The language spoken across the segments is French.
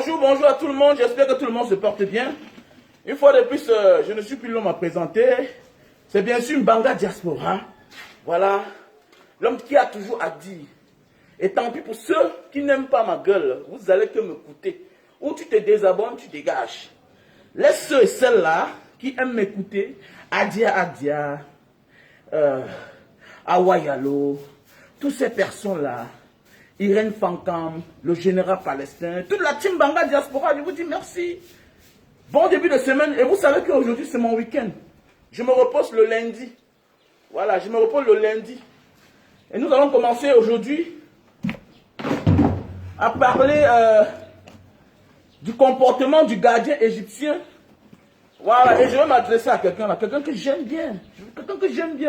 Bonjour, bonjour à tout le monde. J'espère que tout le monde se porte bien. Une fois de plus, je ne suis plus l'homme à présenter. C'est bien sûr Mbanga Diaspora. Voilà. L'homme qui a toujours à dire. Et tant pis pour ceux qui n'aiment pas ma gueule, vous allez que m'écouter. Ou tu te désabonnes, tu dégages. Laisse ceux et celles-là qui aiment m'écouter. Adia, Awayalo, toutes ces personnes-là. Irène Fankam, le général palestin, toute la team Mbanga Diaspora, je vous dis merci. Bon début de semaine, et vous savez qu'aujourd'hui c'est mon week-end. Je me repose le lundi. Voilà, je me repose le lundi. Et nous allons commencer aujourd'hui à parler du comportement du gardien égyptien. Voilà, et je vais m'adresser à quelqu'un là, quelqu'un que j'aime bien.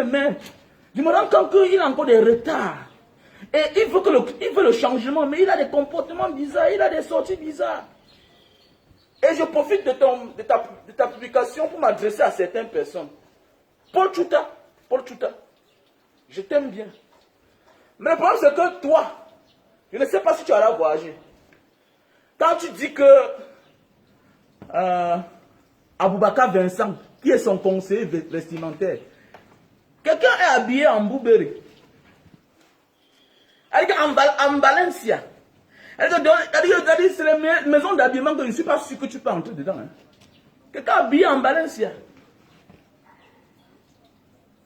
Mais je me rends compte qu'il a encore des retards. Et il veut le changement, mais il a des comportements bizarres, il a des sorties bizarres. Et je profite de ta publication pour m'adresser à certaines personnes. Paul Chouta, je t'aime bien. Mais le problème c'est que toi, je ne sais pas si tu as voyager. Quand tu dis que Aboubakar Vincent, qui est son conseiller vestimentaire, quelqu'un est habillé en Bouberi. Elle dit en Valencia. Elle dit c'est les maisons d'habillement que je ne suis pas sûr que tu peux entrer dedans. Hein. Quelqu'un habillé en Valencia.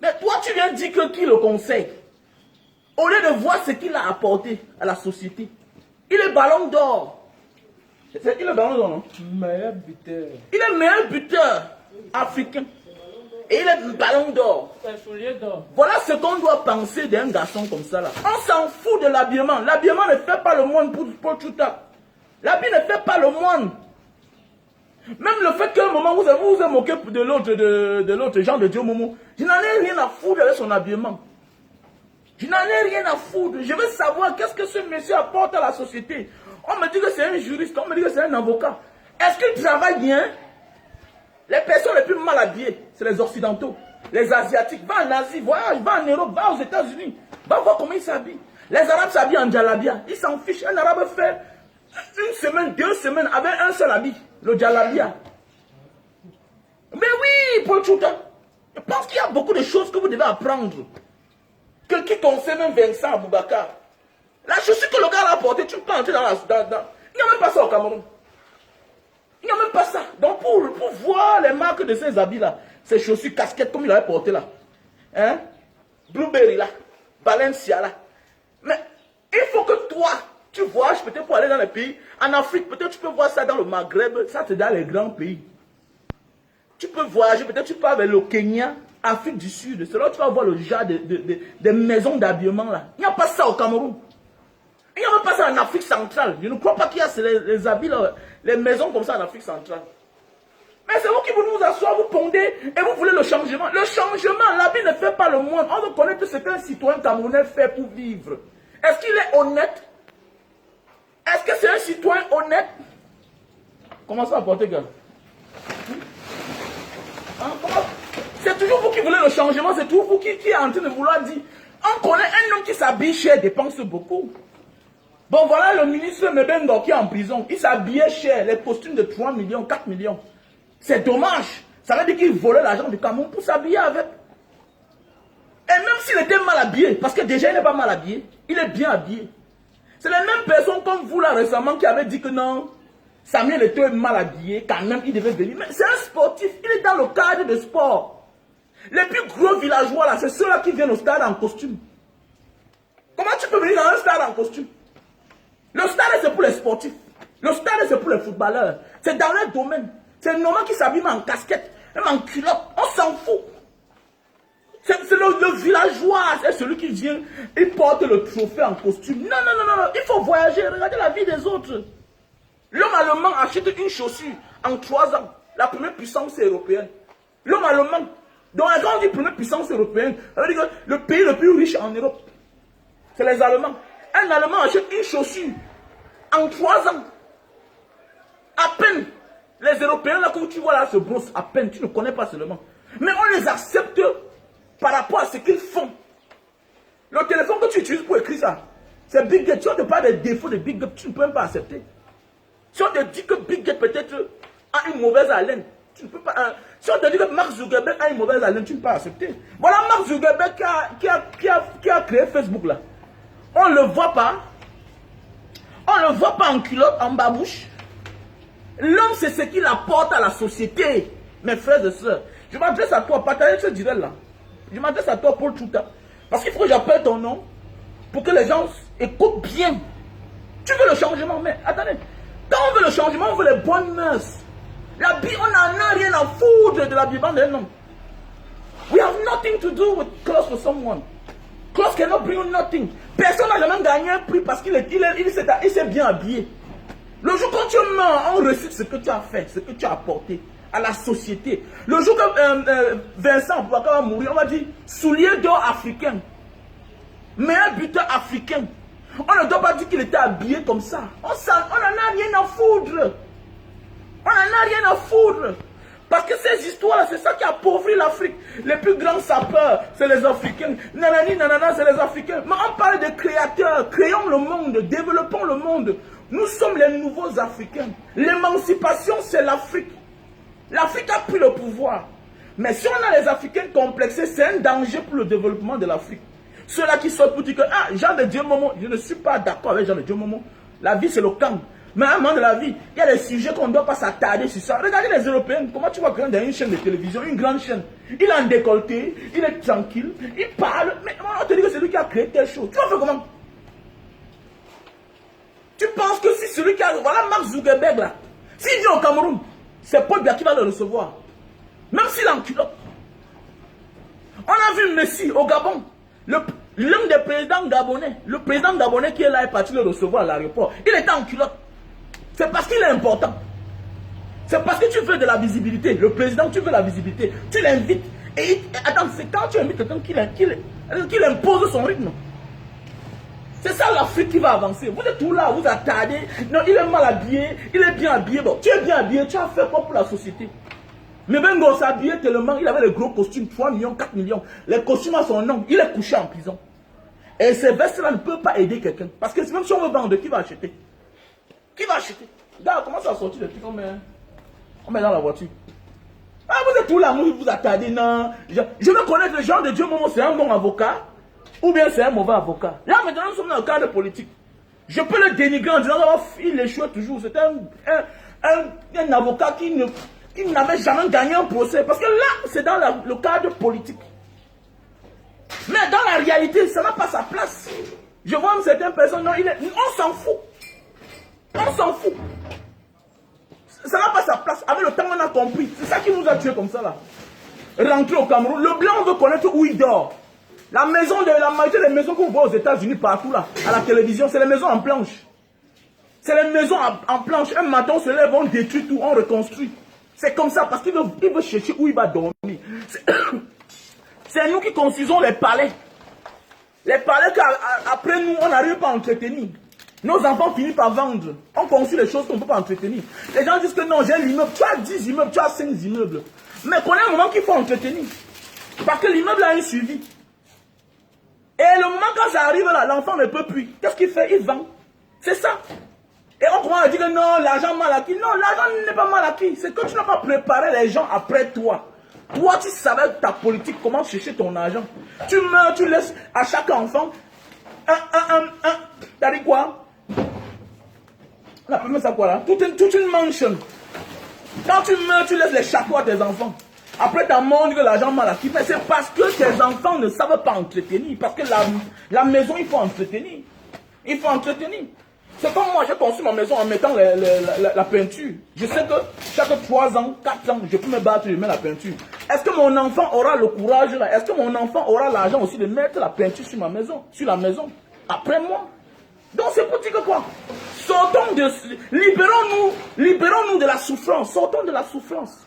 Mais toi, tu viens dire que qui le conseille. Au lieu de voir ce qu'il a apporté à la société. Il est ballon d'or. C'est qui le ballon d'or, non? Meilleur buteur. Il est le meilleur buteur africain. Et il est ballon d'or. Voilà ce qu'on doit penser d'un garçon comme ça là. On s'en fout de l'habillement. L'habillement ne fait pas le moine pour tout ça. L'habit ne fait pas le moine. Même le fait qu'à un moment vous vous moquez de l'autre genre de Dieu Momo. Je n'en ai rien à foutre avec son habillement. Je n'en ai rien à foutre. Je veux savoir qu'est-ce que ce monsieur apporte à la société. On me dit que c'est un juriste, on me dit que c'est un avocat. Est-ce qu'il travaille bien? Les personnes les plus mal habillées, c'est les Occidentaux, les Asiatiques. Va en Asie, voyage, va en Europe, va aux États-Unis. Va voir comment ils s'habillent. Les Arabes s'habillent en djallabia. Ils s'en fichent. Un Arabe fait une semaine, 2 semaines avec un seul habit, le djallabia. Mais oui, Paul Chouta, je pense qu'il y a beaucoup de choses que vous devez apprendre. Qui concerne même Vincent Aboubakar. La chaussure que le gars a apportée, tu peux entrer dans la... Il n'y a même pas ça au Cameroun. Il n'y a même pas ça. Donc pour voir les marques de ces habits-là, ces chaussures, casquettes comme il avait porté là, hein? Blueberry là, Valencia là. Mais il faut que toi, tu voyages peut-être pour aller dans les pays. En Afrique, peut-être tu peux voir ça dans le Maghreb, ça c'est dans les grands pays. Tu peux voyager, peut-être tu pars vers le Kenya, Afrique du Sud. C'est là que tu vas voir le genre des maisons d'habillement là. Il n'y a pas ça au Cameroun. Il n'y a même pas ça en Afrique centrale. Je ne crois pas qu'il y a les habits, là, les maisons comme ça en Afrique centrale. Mais c'est vous qui vous nous asseoir, vous pondez et vous voulez le changement. Le changement, l'habit ne fait pas le monde. On veut connaître ce qu'un citoyen camerounais fait pour vivre. Est-ce qu'il est honnête? Est-ce que c'est un citoyen honnête? Comment ça va porter, gars? Hein, c'est toujours vous qui voulez le changement, c'est toujours vous qui est en train de vouloir dire. On connaît un homme qui s'habille cher, dépense beaucoup. Bon, voilà le ministre Mebengo qui est en prison. Il s'habillait cher, les costumes de 3 millions, 4 millions. C'est dommage. Ça veut dire qu'il volait l'argent du Cameroun pour s'habiller avec. Et même s'il était mal habillé, parce que déjà il n'est pas mal habillé, il est bien habillé. C'est les mêmes personnes comme vous là récemment qui avaient dit que non, Samuel était mal habillé, quand même il devait venir. Mais c'est un sportif, il est dans le cadre de sport. Les plus gros villageois là, c'est ceux-là qui viennent au stade en costume. Comment tu peux venir dans un stade en costume? Le stade, c'est pour les sportifs. Le stade, c'est pour les footballeurs. C'est dans leur domaine. C'est normal qu'ils s'habillent en casquette, même en culotte. On s'en fout. C'est le villageois, c'est celui qui vient, il porte le trophée en costume. Non. Il faut voyager, regardez la vie des autres. L'homme allemand achète une chaussure en 3 ans. La première puissance européenne. L'homme allemand. Donc, quand on dit première puissance européenne, ça veut dire que le pays le plus riche en Europe, c'est les Allemands. Un Allemand achète une chaussure en 3 ans. À peine. Les Européens, là, que tu vois là, se brossent à peine. Tu ne connais pas seulement. Mais on les accepte par rapport à ce qu'ils font. Le téléphone que tu utilises pour écrire ça, c'est Big Up. Tu vas te parler des défauts de Big Up, tu ne peux même pas accepter. Si on te dit que Bill Gates peut-être a une mauvaise haleine, tu ne peux pas. Si on te dit que Mark Zuckerberg a une mauvaise haleine, tu ne peux pas accepter. Voilà Mark Zuckerberg qui a créé Facebook là. On ne le voit pas. On ne le voit pas en culotte, en babouche. L'homme, c'est ce qu'il apporte à la société. Mes frères et sœurs, je m'adresse à toi, partagez ce direct là. Je m'adresse à toi, Paul Chouta. Parce qu'il faut que j'appelle ton nom pour que les gens écoutent bien. Tu veux le changement, mais attendez. Quand on veut le changement, on veut les bonnes mœurs. On n'en a rien à foutre de l'habillement d'un homme. We have nothing to do with clothes for someone. Clothes cannot bring you nothing. Personne n'a jamais gagné un prix parce qu'il s'est bien habillé. Le jour quand tu meurs, on récite ce que tu as fait, ce que tu as apporté à la société. Le jour que Vincent Boubacar va mourir, on va dire soulier d'or africain. Meilleur buteur africain. On ne doit pas dire qu'il était habillé comme ça. On n'en a rien à foutre. On n'en a rien à foutre. Parce que ces histoires, c'est ça qui appauvrit l'Afrique. Les plus grands sapeurs, c'est les Africains. Nanani, nanana, c'est les Africains. Mais on parle de créateurs. Créons le monde, développons le monde. Nous sommes les nouveaux Africains. L'émancipation, c'est l'Afrique. L'Afrique a pris le pouvoir. Mais si on a les Africains complexés, c'est un danger pour le développement de l'Afrique. Ceux-là qui sortent pour dire que, ah, Jean de Dieu Momo, je ne suis pas d'accord avec Jean de Dieu Momo. La vie, c'est le camp. Mais à un moment de la vie, il y a des sujets qu'on ne doit pas s'attarder sur ça. Regardez les Européens, comment tu vois dans une chaîne de télévision, une grande chaîne. Il a un décolleté, il est tranquille, il parle, mais on te dit que c'est lui qui a créé telle chose. Tu vas faire comment? Tu penses que si celui qui a... Voilà Mark Zuckerberg là. S'il vient au Cameroun, c'est Paul Biya qui va le recevoir. Même s'il est en culotte. On a vu Messi au Gabon. L'un des présidents gabonais. Le président gabonais qui est là est parti le recevoir à l'aéroport. Il était en culotte. C'est parce qu'il est important. C'est parce que tu veux de la visibilité. Le président, tu veux la visibilité. Tu l'invites. Et attends, c'est quand tu invites quelqu'un qu'il impose son rythme. C'est ça l'Afrique qui va avancer. Vous êtes tout là, vous attardez. Non, il est mal habillé, il est bien habillé. Bon, tu es bien habillé, tu as fait quoi pour la société? Mais Bengo s'habillait tellement, il avait les gros costumes, 3 millions, 4 millions. Les costumes à son nom, il est couché en prison. Et ces vestes-là ne peuvent pas aider quelqu'un. Parce que même si on veut vendre, qui va acheter? Qui va acheter? Regarde, comment ça sortir le truc, on met dans la voiture. Ah, vous êtes tout là, vous attardez, non. Je veux connaître le genre de Dieu, Momo, c'est un bon avocat. Ou bien c'est un mauvais avocat. Là maintenant nous sommes dans le cadre politique. Je peux le dénigrer en disant il échoue toujours. C'est un avocat qui n'avait jamais gagné un procès. Parce que là, c'est dans le cadre politique. Mais dans la réalité, ça n'a pas sa place. Je vois certaines personnes, non, on s'en fout. On s'en fout. Ça n'a pas sa place. Avec le temps, on a compris. C'est ça qui nous a tués comme ça là. Rentrer au Cameroun. Le blanc veut connaître où il dort. La majorité des maisons qu'on voit aux États-Unis partout là, à la télévision, c'est les maisons en planche. C'est les maisons en planche. Un matin, on se lève, on détruit tout, on reconstruit. C'est comme ça, parce qu'il veut chercher où il va dormir. C'est nous qui construisons les palais. Les palais qu'après nous, on n'arrive pas à entretenir. Nos enfants finissent par vendre. On construit les choses qu'on ne peut pas entretenir. Les gens disent que non, j'ai l'immeuble. Tu as 10 immeubles, tu as 5 immeubles. Mais qu'on a un moment qu'il faut entretenir. Parce que l'immeuble a un suivi. Et le moment quand ça arrive là, l'enfant ne peut plus. Qu'est-ce qu'il fait? Il vend. C'est ça. Et on commence à dire que non, l'argent mal acquis. Non, l'argent n'est pas mal acquis. C'est que tu n'as pas préparé les gens après toi. Toi, tu savais ta politique, comment chercher ton argent. Tu meurs, tu laisses à chaque enfant t'as dit quoi? On appelle ça quoi là? Toute une mansion. Quand tu meurs, tu laisses les chapeaux à tes enfants. Après, tu as montré que l'argent mal acquis. Mais c'est parce que tes enfants ne savent pas entretenir. Parce que la maison, il faut entretenir. Il faut entretenir. C'est comme moi, j'ai construit ma maison en mettant la peinture. Je sais que chaque 3 ans, 4 ans, je peux me battre et mettre la peinture. Est-ce que mon enfant aura le courage là? Est-ce que mon enfant aura l'argent aussi de mettre la peinture sur ma maison, sur la maison, après moi? Donc c'est pour dire que quoi? Sortons de... Libérons-nous de la souffrance. Sortons de la souffrance.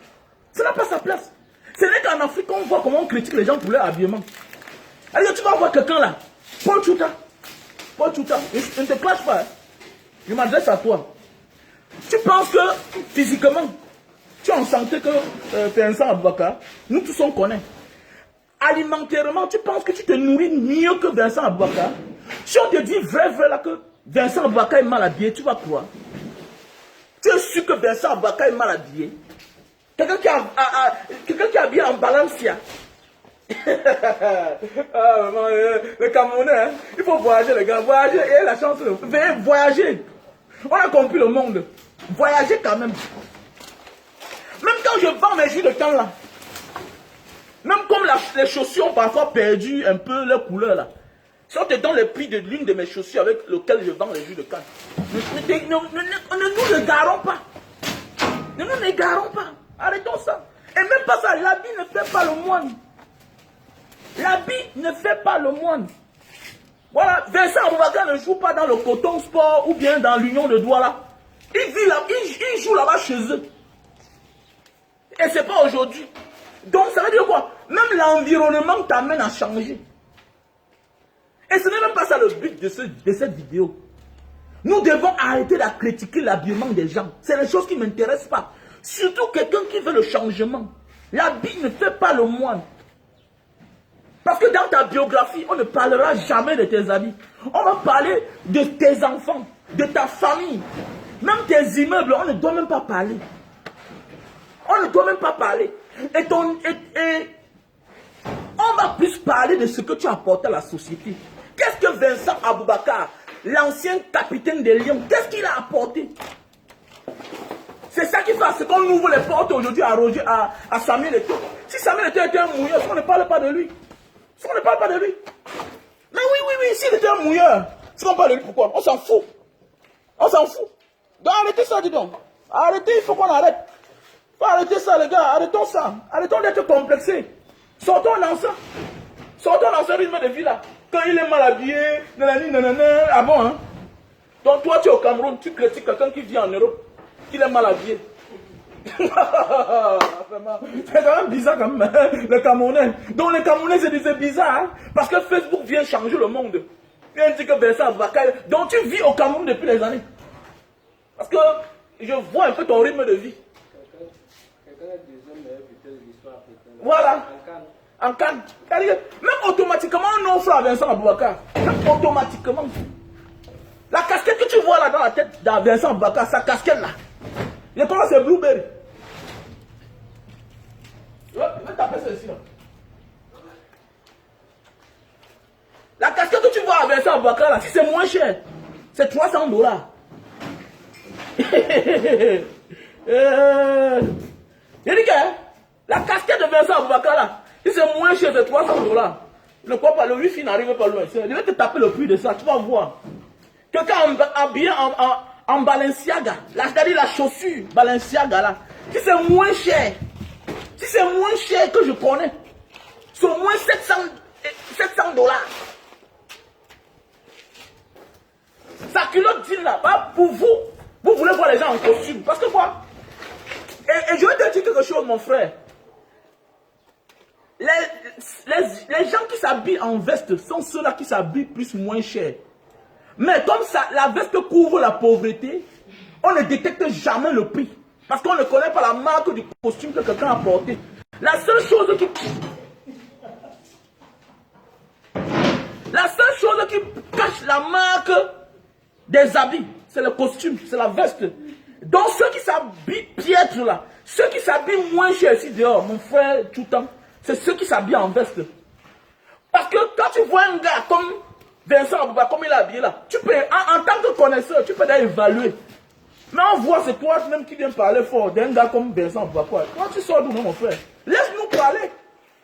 Ça n'a pas sa place. Ce n'est qu'en Afrique qu'on voit comment on critique les gens pour leur habillement. Alors tu vas voir quelqu'un là, Paul Chouta, je ne te clash pas, hein. Je m'adresse à toi. Tu penses que physiquement, tu es en santé que Vincent Aboubakar, nous tous on connaît. Alimentairement, tu penses que tu te nourris mieux que Vincent Aboubakar. Si on te dit vrai là que Vincent Aboubakar est mal habillé, tu vas croire. Tu es sûr que Vincent Aboubakar est mal habillé? Quelqu'un qui est habillé en Balenciaga. Ah, maman, le Camerounais, hein? Il faut voyager, les gars. Voyager, et la chance de voyager. On a compris le monde. Voyager quand même. Même quand je vends mes jus de canne là, même comme les chaussures ont parfois perdu un peu leur couleur là, si on te donne le prix de l'une de mes chaussures avec lequel je vends les jus de canne, ne nous égarons pas. Ne nous égarons pas. Arrêtons ça. Et même pas ça, l'habit ne fait pas le moine. L'habit ne fait pas le moine. Voilà, Vincent Aboubakar ne joue pas dans le Coton Sport ou bien dans l'Union de Douala. Il vit là, il joue là-bas chez eux. Et c'est pas aujourd'hui. Donc ça veut dire quoi? Même l'environnement t'amène à changer. Et ce n'est même pas ça le but de cette vidéo. Nous devons arrêter de critiquer l'habillement des gens. C'est les choses qui ne m'intéressent pas. Surtout quelqu'un qui veut le changement. L'habit ne fait pas le moine. Parce que dans ta biographie, on ne parlera jamais de tes habits. On va parler de tes enfants, de ta famille. Même tes immeubles, on ne doit même pas parler. On ne doit même pas parler. Et on va plus parler de ce que tu as apporté à la société. Qu'est-ce que Vincent Aboubakar, l'ancien capitaine des Lions, qu'est-ce qu'il a apporté? C'est ça qui fait, c'est qu'on ouvre les portes aujourd'hui à Samuel Eto'o. Si Samuel Eto'o était un mouilleur, on ne parle pas de lui. Si on ne parle pas de lui. Mais oui, s'il était un mouilleur, si on parle de lui, pourquoi? On s'en fout. On s'en fout. Donc arrêtez ça, dis donc. Arrêtez, il faut qu'on arrête. Il faut arrêter ça, les gars. Arrêtons ça. Arrêtons d'être complexés. Sortons dans ça. Sortons dans ce rythme de vie là. Quand il est mal habillé, nanana, ah bon, hein? Donc toi, tu es au Cameroun, tu critiques quelqu'un qui vit en Europe, qu'il est mal habillé. C'est quand même bizarre quand même, hein, le Camerounais. Donc les Camerounais se disaient bizarre, hein, parce que Facebook vient changer le monde. Il dit que Vincent Aboubakar, donc tu vis au Cameroun depuis des années. Parce que je vois un peu ton rythme de vie. Voilà. En Cannes. Même automatiquement, on offre à Vincent Aboubakar. Même automatiquement. La casquette que tu vois là dans la tête de Vincent Aboubakar, sa casquette là. Il est comment c'est Blueberry. Je vais taper ceci là. La casquette que tu vois à Vincent Aboubakar là, si c'est moins cher, c'est $300. Il dit que la casquette de Vincent Aboubakar là, si c'est moins cher, c'est $300. Ne crois pas, le wifi n'arrive pas loin. Je vais te taper le prix de ça, tu vas voir. Quelqu'un habillé en Balenciaga, c'est-à-dire la chaussure Balenciaga là, si c'est moins cher, que je connais, c'est au moins $700. Sa culotte jean là, pour vous voulez voir les gens en costume. Parce que quoi? Et je vais te dire quelque chose, mon frère. Les gens qui s'habillent en veste sont ceux-là qui s'habillent plus moins cher. Mais comme ça, la veste couvre la pauvreté, on ne détecte jamais le prix. Parce qu'on ne connaît pas la marque du costume que quelqu'un a porté. La seule chose qui cache la marque des habits, c'est le costume, c'est la veste. Donc ceux qui s'habillent piètre là, ceux qui s'habillent moins cher ici dehors, mon frère tout le temps, c'est ceux qui s'habillent en veste. Parce que quand tu vois un gars comme Vincent Aboubakar, comme il est habillé là, tu peux, en tant que connaisseur, tu peux évaluer. Mais on voit, c'est toi même qui viens parler fort d'un gars comme Vincent Aboubakar. Toi, tu sors d'où, mon frère? Laisse-nous parler.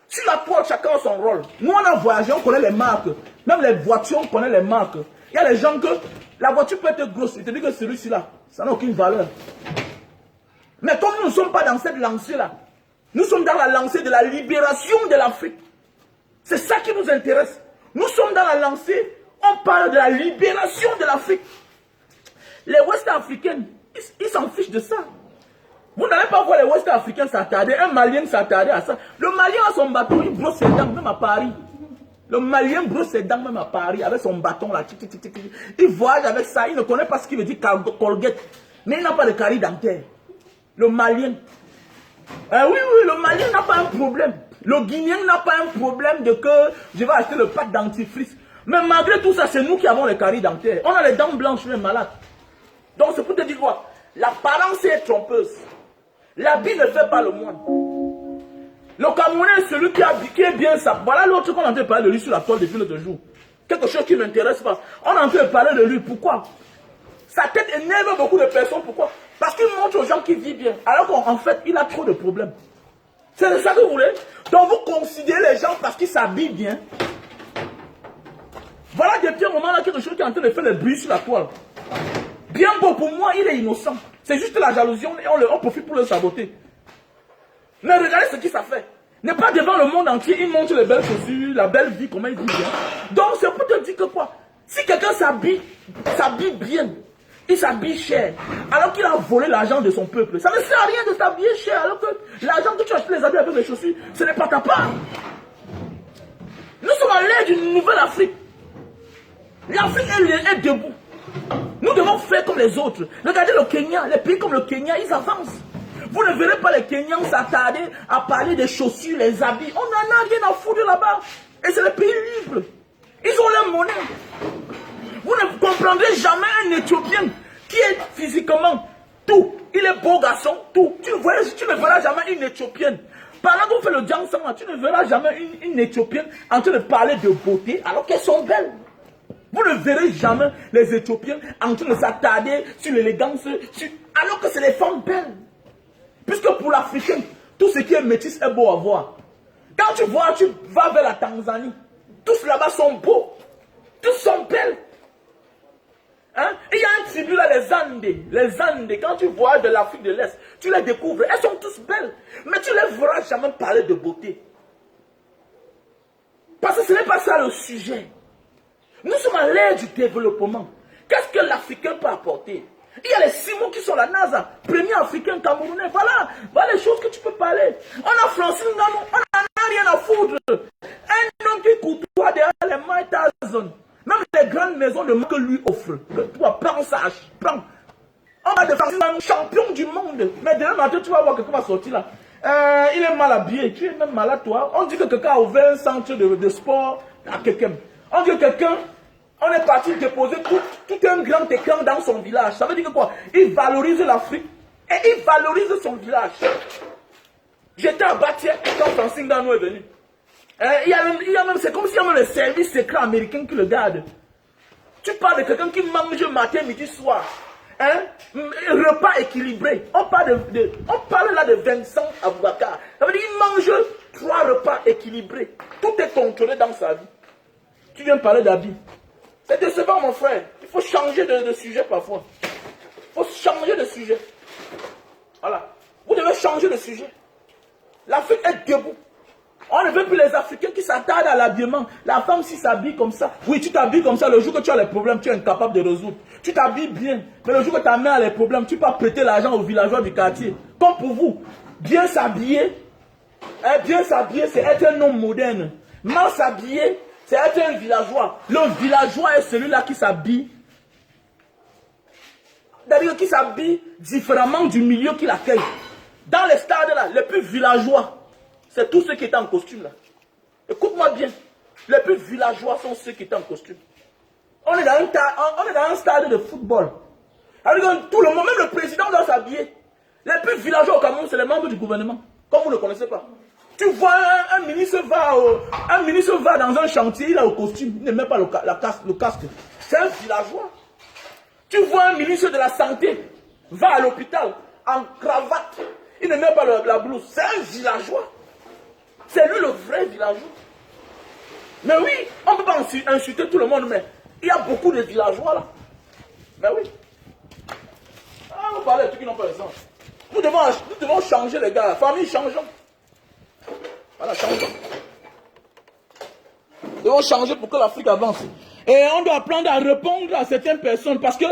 Sur la porte, chacun a son rôle. Nous, on a voyagé, on connaît les marques. Même les voitures, on connaît les marques. Il y a des gens que la voiture peut être grosse. Il te dit que celui-ci là, ça n'a aucune valeur. Mais comme nous ne sommes pas dans cette lancée-là, nous sommes dans la lancée de la libération de l'Afrique. C'est ça qui nous intéresse. Nous sommes dans la lancée, on parle de la libération de l'Afrique. Les Ouest africains, ils s'en fichent de ça. Vous n'allez pas voir les Ouest africains s'attarder, un Malien s'attarder à ça. Le Malien a son bâton, il brosse ses dents même à Paris. Le Malien brosse ses dents même à Paris avec son bâton là. Il voyage avec ça, il ne connaît pas ce qu'il veut dire Colgate. Mais il n'a pas de carie dentaire. Le Malien. Oui, le Malien n'a pas un problème. Le Guinéen n'a pas un problème de que je vais acheter le pack dentifrice. Mais malgré tout ça, c'est nous qui avons les caries dentaires. On a les dents blanches, les malades. Donc c'est pour te dire quoi? L'apparence est trompeuse. L'habit ne fait pas le moine. Le Camerounais, celui qui est bien ça. Voilà l'autre qu'on est en train de parler de lui sur la toile depuis l'autre jour. Quelque chose qui ne m'intéresse pas. On est en train de parler de lui. Pourquoi? Sa tête énerve beaucoup de personnes. Pourquoi? Parce qu'il montre aux gens qu'il vit bien. Alors qu'en fait, il a trop de problèmes. C'est ça que vous voulez? Donc vous considérez les gens parce qu'ils s'habillent bien. Voilà depuis un moment là quelque chose qui est en train de faire le bruit sur la toile. Bien beau pour moi, il est innocent. C'est juste la jalousie, on profite pour le saboter. Mais regardez ce qu'il ça fait. N'est pas devant le monde entier, il montre les belles chaussures, la belle vie, comment il vit bien. Donc c'est pour te dire que quoi? Si quelqu'un s'habille bien, il s'habille cher, alors qu'il a volé l'argent de son peuple, ça ne sert à rien de s'habiller cher, alors que l'argent que tu achètes les habits avec les chaussures, ce n'est pas ta part. Nous sommes à l'ère d'une nouvelle Afrique. L'Afrique est debout. Nous devons faire comme les autres. Regardez le Kenya, les pays comme le Kenya, ils avancent. Vous ne verrez pas les Kenyans s'attarder à parler des chaussures, les habits. On n'en a rien à foutre là-bas. Et c'est les pays libres. Ils ont leur monnaie. Vous ne comprendrez jamais un Éthiopien qui est physiquement tout. Il est beau garçon, tout. Tu ne verras jamais une Éthiopienne. Pendant qu'on fait le Djansama, tu ne verras jamais une Éthiopienne en train de parler de beauté alors qu'elles sont belles. Vous ne verrez jamais les Éthiopiens en train de s'attarder sur l'élégance, alors que c'est les femmes belles. Puisque pour l'Africain, tout ce qui est métis est beau à voir. Quand tu vas vers la Tanzanie, tous là-bas sont beaux. Tous sont belles. Hein? Il y a un tribu là, les Andes. Les Andes, quand tu vois de l'Afrique de l'Est, tu les découvres. Elles sont tous belles. Mais tu ne les verras jamais parler de beauté. Parce que ce n'est pas ça le sujet. Nous sommes à l'ère du développement. Qu'est-ce que l'Africain peut apporter? Il y a les Simons qui sont la NASA, premier Africain camerounais. Voilà les choses que tu peux parler. On a Francine Nganou, on n'en a rien à foutre. Un homme qui côtoie derrière les Mike Tyson. Même les grandes maisons de que lui offre. Que toi, prends ça, prends. On va de Francine Nganou, champion du monde. Mais demain matin, tu vas voir quelqu'un va sortir là. Il est mal habillé, tu es même malade toi. On dit que quelqu'un a ouvert un centre de sport à quelqu'un. On dit que quelqu'un... On est parti déposer tout un grand écran dans son village. Ça veut dire que quoi? Il valorise l'Afrique et il valorise son village. J'étais à Batia quand Francine Nganou est venu. C'est comme s'il y a même le service secret américain qui le garde. Tu parles de quelqu'un qui mange matin, midi, soir. Repas équilibré. On parle là de Vincent Aboubakar. Ça veut dire qu'il mange 3 repas équilibrés. Tout est contrôlé dans sa vie. Tu viens parler d'habits. C'est décevant, mon frère. Il faut changer de sujet parfois. Il faut changer de sujet. Voilà. Vous devez changer de sujet. L'Afrique est debout. On ne veut plus les Africains qui s'attardent à l'habillement. La femme, si s'habille comme ça. Oui, tu t'habilles comme ça. Le jour que tu as les problèmes, tu es incapable de résoudre. Tu t'habilles bien. Mais le jour que ta mère a les problèmes, tu peux prêter l'argent aux villageois du quartier. Comme pour vous. Bien s'habiller, c'est être un homme moderne. Mal s'habiller, c'est être un villageois. Le villageois est celui-là qui s'habille. C'est-à-dire qui s'habille différemment du milieu qui l'accueille. Dans les stades là, les plus villageois, c'est tous ceux qui étaient en costume là. Écoute-moi bien. Les plus villageois sont ceux qui étaient en costume. On est dans un stade de football. Alors, tout le monde, même le président doit s'habiller. Les plus villageois au Cameroun, c'est les membres du gouvernement. Comme vous ne le connaissez pas. Tu vois, un ministre va dans un chantier, il a le costume, il ne met pas le casque. C'est un villageois. Tu vois un ministre de la Santé, va à l'hôpital, en cravate, il ne met pas la blouse. C'est un villageois. C'est lui le vrai villageois. Mais oui, on ne peut pas insulter tout le monde, mais il y a beaucoup de villageois là. Mais oui. On parle de trucs qui n'ont pas de sens. Nous devons changer les gars. Famille, changeons. Voilà, changeons. Nous devons changer pour que l'Afrique avance. Et on doit apprendre à répondre à certaines personnes parce que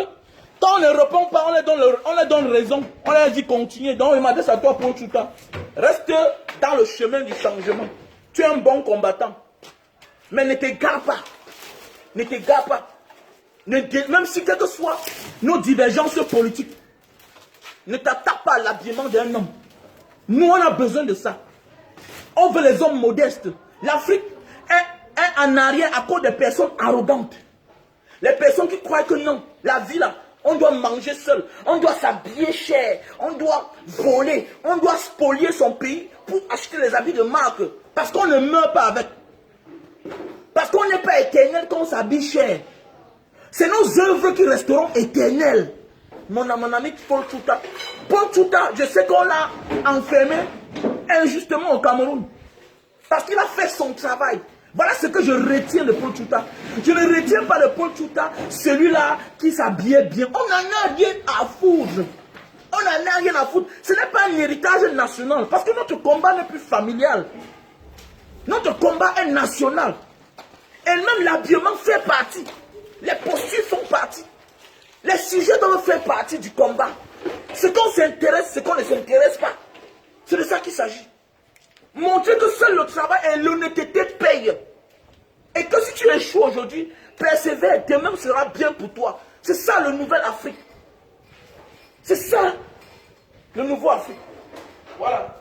quand on ne répond pas, on les donne raison. On leur dit continuer. Donc, il m'adresse à toi pour tout le temps. Reste dans le chemin du changement. Tu es un bon combattant. Mais ne t'égare pas. Ne t'égare pas. Même si quelles que soient nos divergences politiques, ne t'attaque pas à l'habillement d'un homme. Nous, on a besoin de ça. On veut les hommes modestes. L'Afrique est en arrière à cause des personnes arrogantes. Les personnes qui croient que non, la vie là, On doit manger seul, on doit s'habiller cher, on doit voler, on doit spolier son pays pour acheter les habits de marque. Parce qu'on ne meurt pas avec. Parce qu'on n'est pas éternel quand on s'habille cher. C'est nos œuvres qui resteront éternelles. Mon ami Paul Tchouta. Paul Tchouta, je sais qu'on l'a enfermé injustement au Cameroun. Parce qu'il a fait son travail. Voilà ce que je retiens de Paul Tchouta. Je ne retiens pas de Paul Tchouta, celui-là qui s'habillait bien. On n'en a rien à foutre. On n'en a rien à foutre. Ce n'est pas un héritage national. Parce que notre combat n'est plus familial. Notre combat est national. Et même l'habillement fait partie. Les postures font partie. Les sujets doivent faire partie du combat. Ce qu'on s'intéresse, ce qu'on ne s'intéresse pas. C'est de ça qu'il s'agit. Montrer que seul le travail et l'honnêteté payent. Et que si tu échoues aujourd'hui, persévère, demain sera bien pour toi. C'est ça le nouvel Afrique. C'est ça le nouveau Afrique. Voilà.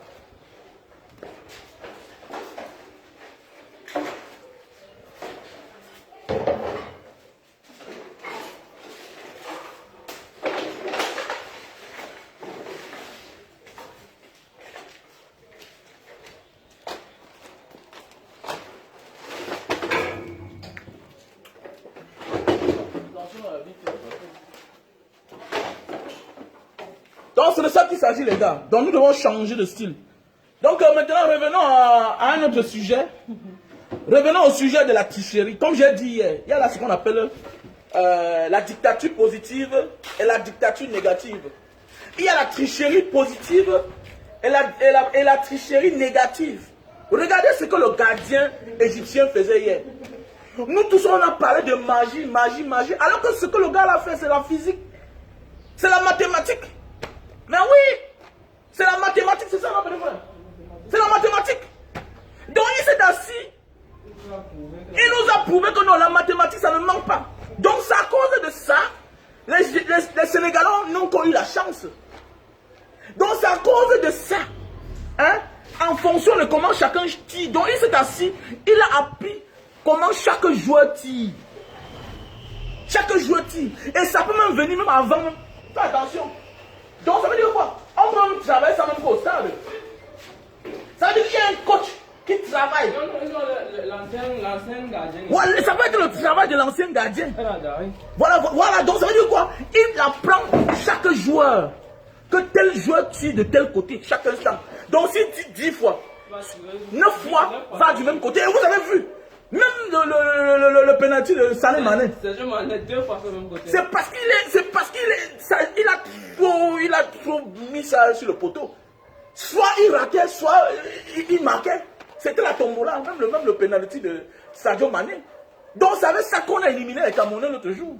Donc c'est de ça qu'il s'agit les gars. Donc nous devons changer de style. Donc maintenant revenons à un autre sujet. Revenons au sujet de la tricherie. Comme j'ai dit hier, il y a là ce qu'on appelle la dictature positive et la dictature négative. Il y a la tricherie positive et la tricherie négative. Regardez ce que le gardien égyptien faisait hier. Nous tous on a parlé de magie, magie, magie. Alors que ce que le gars a fait c'est la physique. C'est la mathématique. Mais oui, c'est la mathématique, c'est ça mon frère. C'est la mathématique. Donc il s'est assis. Il nous a prouvé que non, la mathématique, ça ne manque pas. Donc c'est à cause de ça, les Sénégalais n'ont pas eu la chance. Donc c'est à cause de ça, hein, en fonction de comment chacun tire. Donc il s'est assis, il a appris comment chaque joueur tire. Chaque joueur tire. Et ça peut même venir même avant. Fais attention. Donc ça veut dire quoi? On peut même travailler sans même qu'au stade. Ça veut dire qu'il y a un coach qui travaille. L'ancien gardien. Voilà, ça peut être le travail de l'ancien gardien. Voilà, donc ça veut dire quoi? Il apprend chaque joueur. Que tel joueur tire de tel côté, chaque instant. Donc s'il tire 10 fois, 9 fois, va du même côté. Et vous avez vu, même le penalty de Sané Mané. C'est parce qu'il a trop mis ça sur le poteau. Soit il ratait, soit il marquait. C'était la tombola, même le penalty de Sadio Mané. Donc c'est avec ça qu'on a éliminé les Camerounais l'autre jour.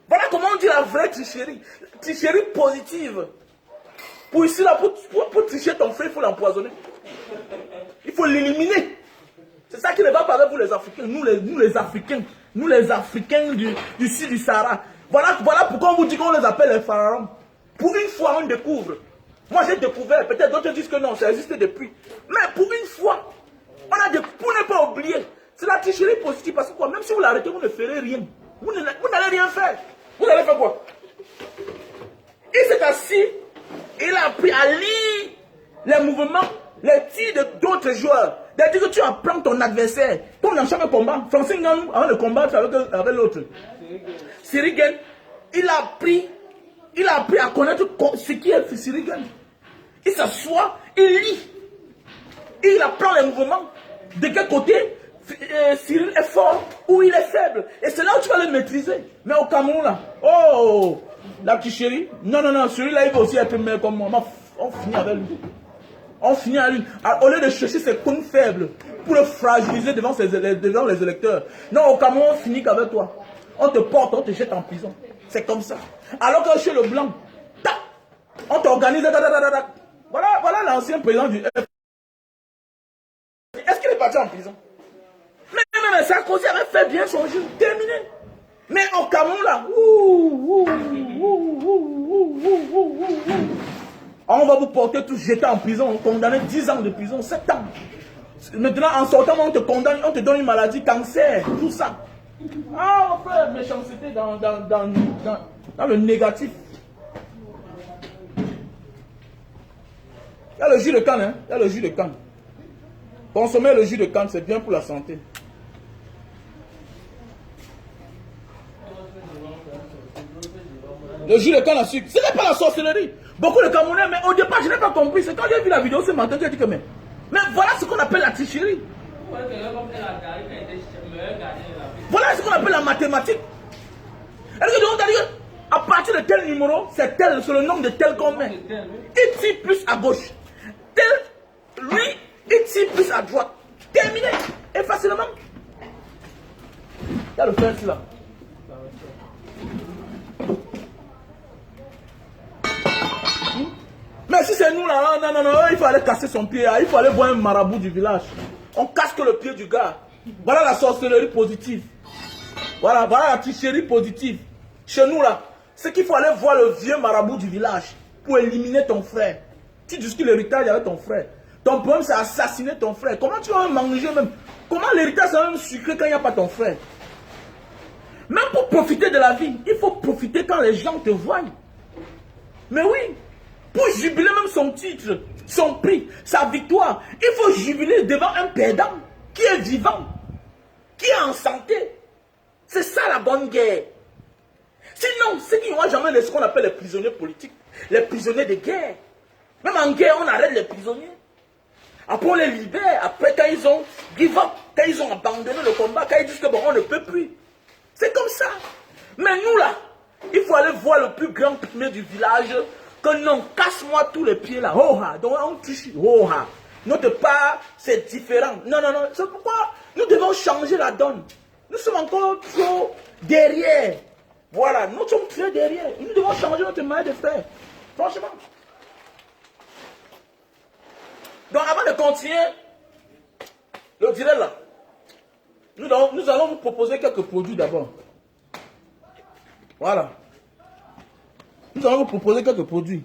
Voilà comment on dit la vraie tricherie. Tricherie positive. Pour ici, là, pour tricher ton frère, il faut l'empoisonner. Il faut l'éliminer. C'est ça qui ne va pas avec vous les Africains. Nous les Africains du sud du Sahara. Voilà pourquoi on vous dit qu'on les appelle les pharaons. Pour une fois, on découvre. Moi, j'ai découvert. Peut-être d'autres disent que non, ça existait depuis. Mais pour une fois, pour ne pas oublier, c'est la tricherie positive. Parce que quoi, même si vous l'arrêtez, vous ne ferez rien. Vous n'allez rien faire. Vous allez faire quoi? Il s'est assis. Il a appris à lire les mouvements, les tirs d'autres joueurs. C'est-à-dire que tu apprends ton adversaire. Comme dans chaque combat, Francine Nganou, avant de combattre avec l'autre. Sirigen, il a appris à connaître ce qui est Sirigen. Il s'assoit, il lit. Il apprend les mouvements. De quel côté Cyril est fort ou il est faible. Et c'est là où tu vas le maîtriser. Mais au Cameroun, là, oh, la petite chérie, non, celui-là, il va aussi être meilleur comme moi. On finit avec lui. On finit avec lui. Au lieu de chercher ses cônes faibles pour le fragiliser devant les électeurs. Non, au Cameroun, on finit qu'avec toi. On te porte, on te jette en prison. C'est comme ça. Alors que chez le blanc, tac, on t'organise. Voilà l'ancien président du F. Est-ce qu'il est parti en prison? Mais Sarkozy avait fait bien son jeu, terminé. Mais au Cameroun là, on va vous porter tous jeter en prison, condamné 10 ans de prison, 7 ans. Maintenant en sortant, on te condamne, on te donne une maladie, cancer, tout ça. Ah, on fait méchanceté dans le négatif. Il y a le jus de canne, hein? Il y a le jus de canne. Consommer le jus de canne, c'est bien pour la santé. Le jus de canne à sucre, ce n'est pas la sorcellerie. Beaucoup de Camerounais, mais au départ, je n'ai pas compris. C'est quand j'ai vu la vidéo ce matin que j'ai dit que mais voilà ce qu'on appelle la tricherie. Voilà ce qu'on appelle la mathématique. À partir de tel numéro, c'est le nombre de tel qu'on met. Ici plus à gauche. Tel, lui, ici plus à droite. Terminé. Et facilement. Il y a le fence là. Mais si c'est nous là, non, il faut aller casser son pied. Il faut aller voir un marabout du village. On casse le pied du gars. Voilà la sorcellerie positive. Voilà la tricherie positive. Chez nous là, c'est qu'il faut aller voir le vieux marabout du village pour éliminer ton frère. Tu discutes l'héritage avec ton frère. Ton problème c'est assassiner ton frère. Comment tu vas manger même? Comment l'héritage c'est même sucré quand il n'y a pas ton frère? Même pour profiter de la vie, il faut profiter quand les gens te voient. Mais oui, pour jubiler même son titre, son prix, sa victoire, il faut jubiler devant un perdant qui est vivant, qui est en santé. C'est ça la bonne guerre. Sinon, ceux qui n'ont jamais ce qu'on appelle les prisonniers politiques, les prisonniers de guerre. Même en guerre, on arrête les prisonniers. Après, on les libère. Après, quand ils ont give up, quand ils ont abandonné le combat, quand ils disent que bon, on ne peut plus. C'est comme ça. Mais nous là, il faut aller voir le plus grand pygmée du village. Que non, casse-moi tous les pieds là. Oh, donc on touche. Oh, notre part, c'est différent. Non. C'est pourquoi nous devons changer la donne. Nous sommes encore trop derrière. Voilà, nous sommes très derrière. Nous devons changer notre manière de faire. Franchement. Donc avant de continuer le direct là, nous allons vous proposer quelques produits d'abord. Voilà. Nous allons vous proposer quelques produits.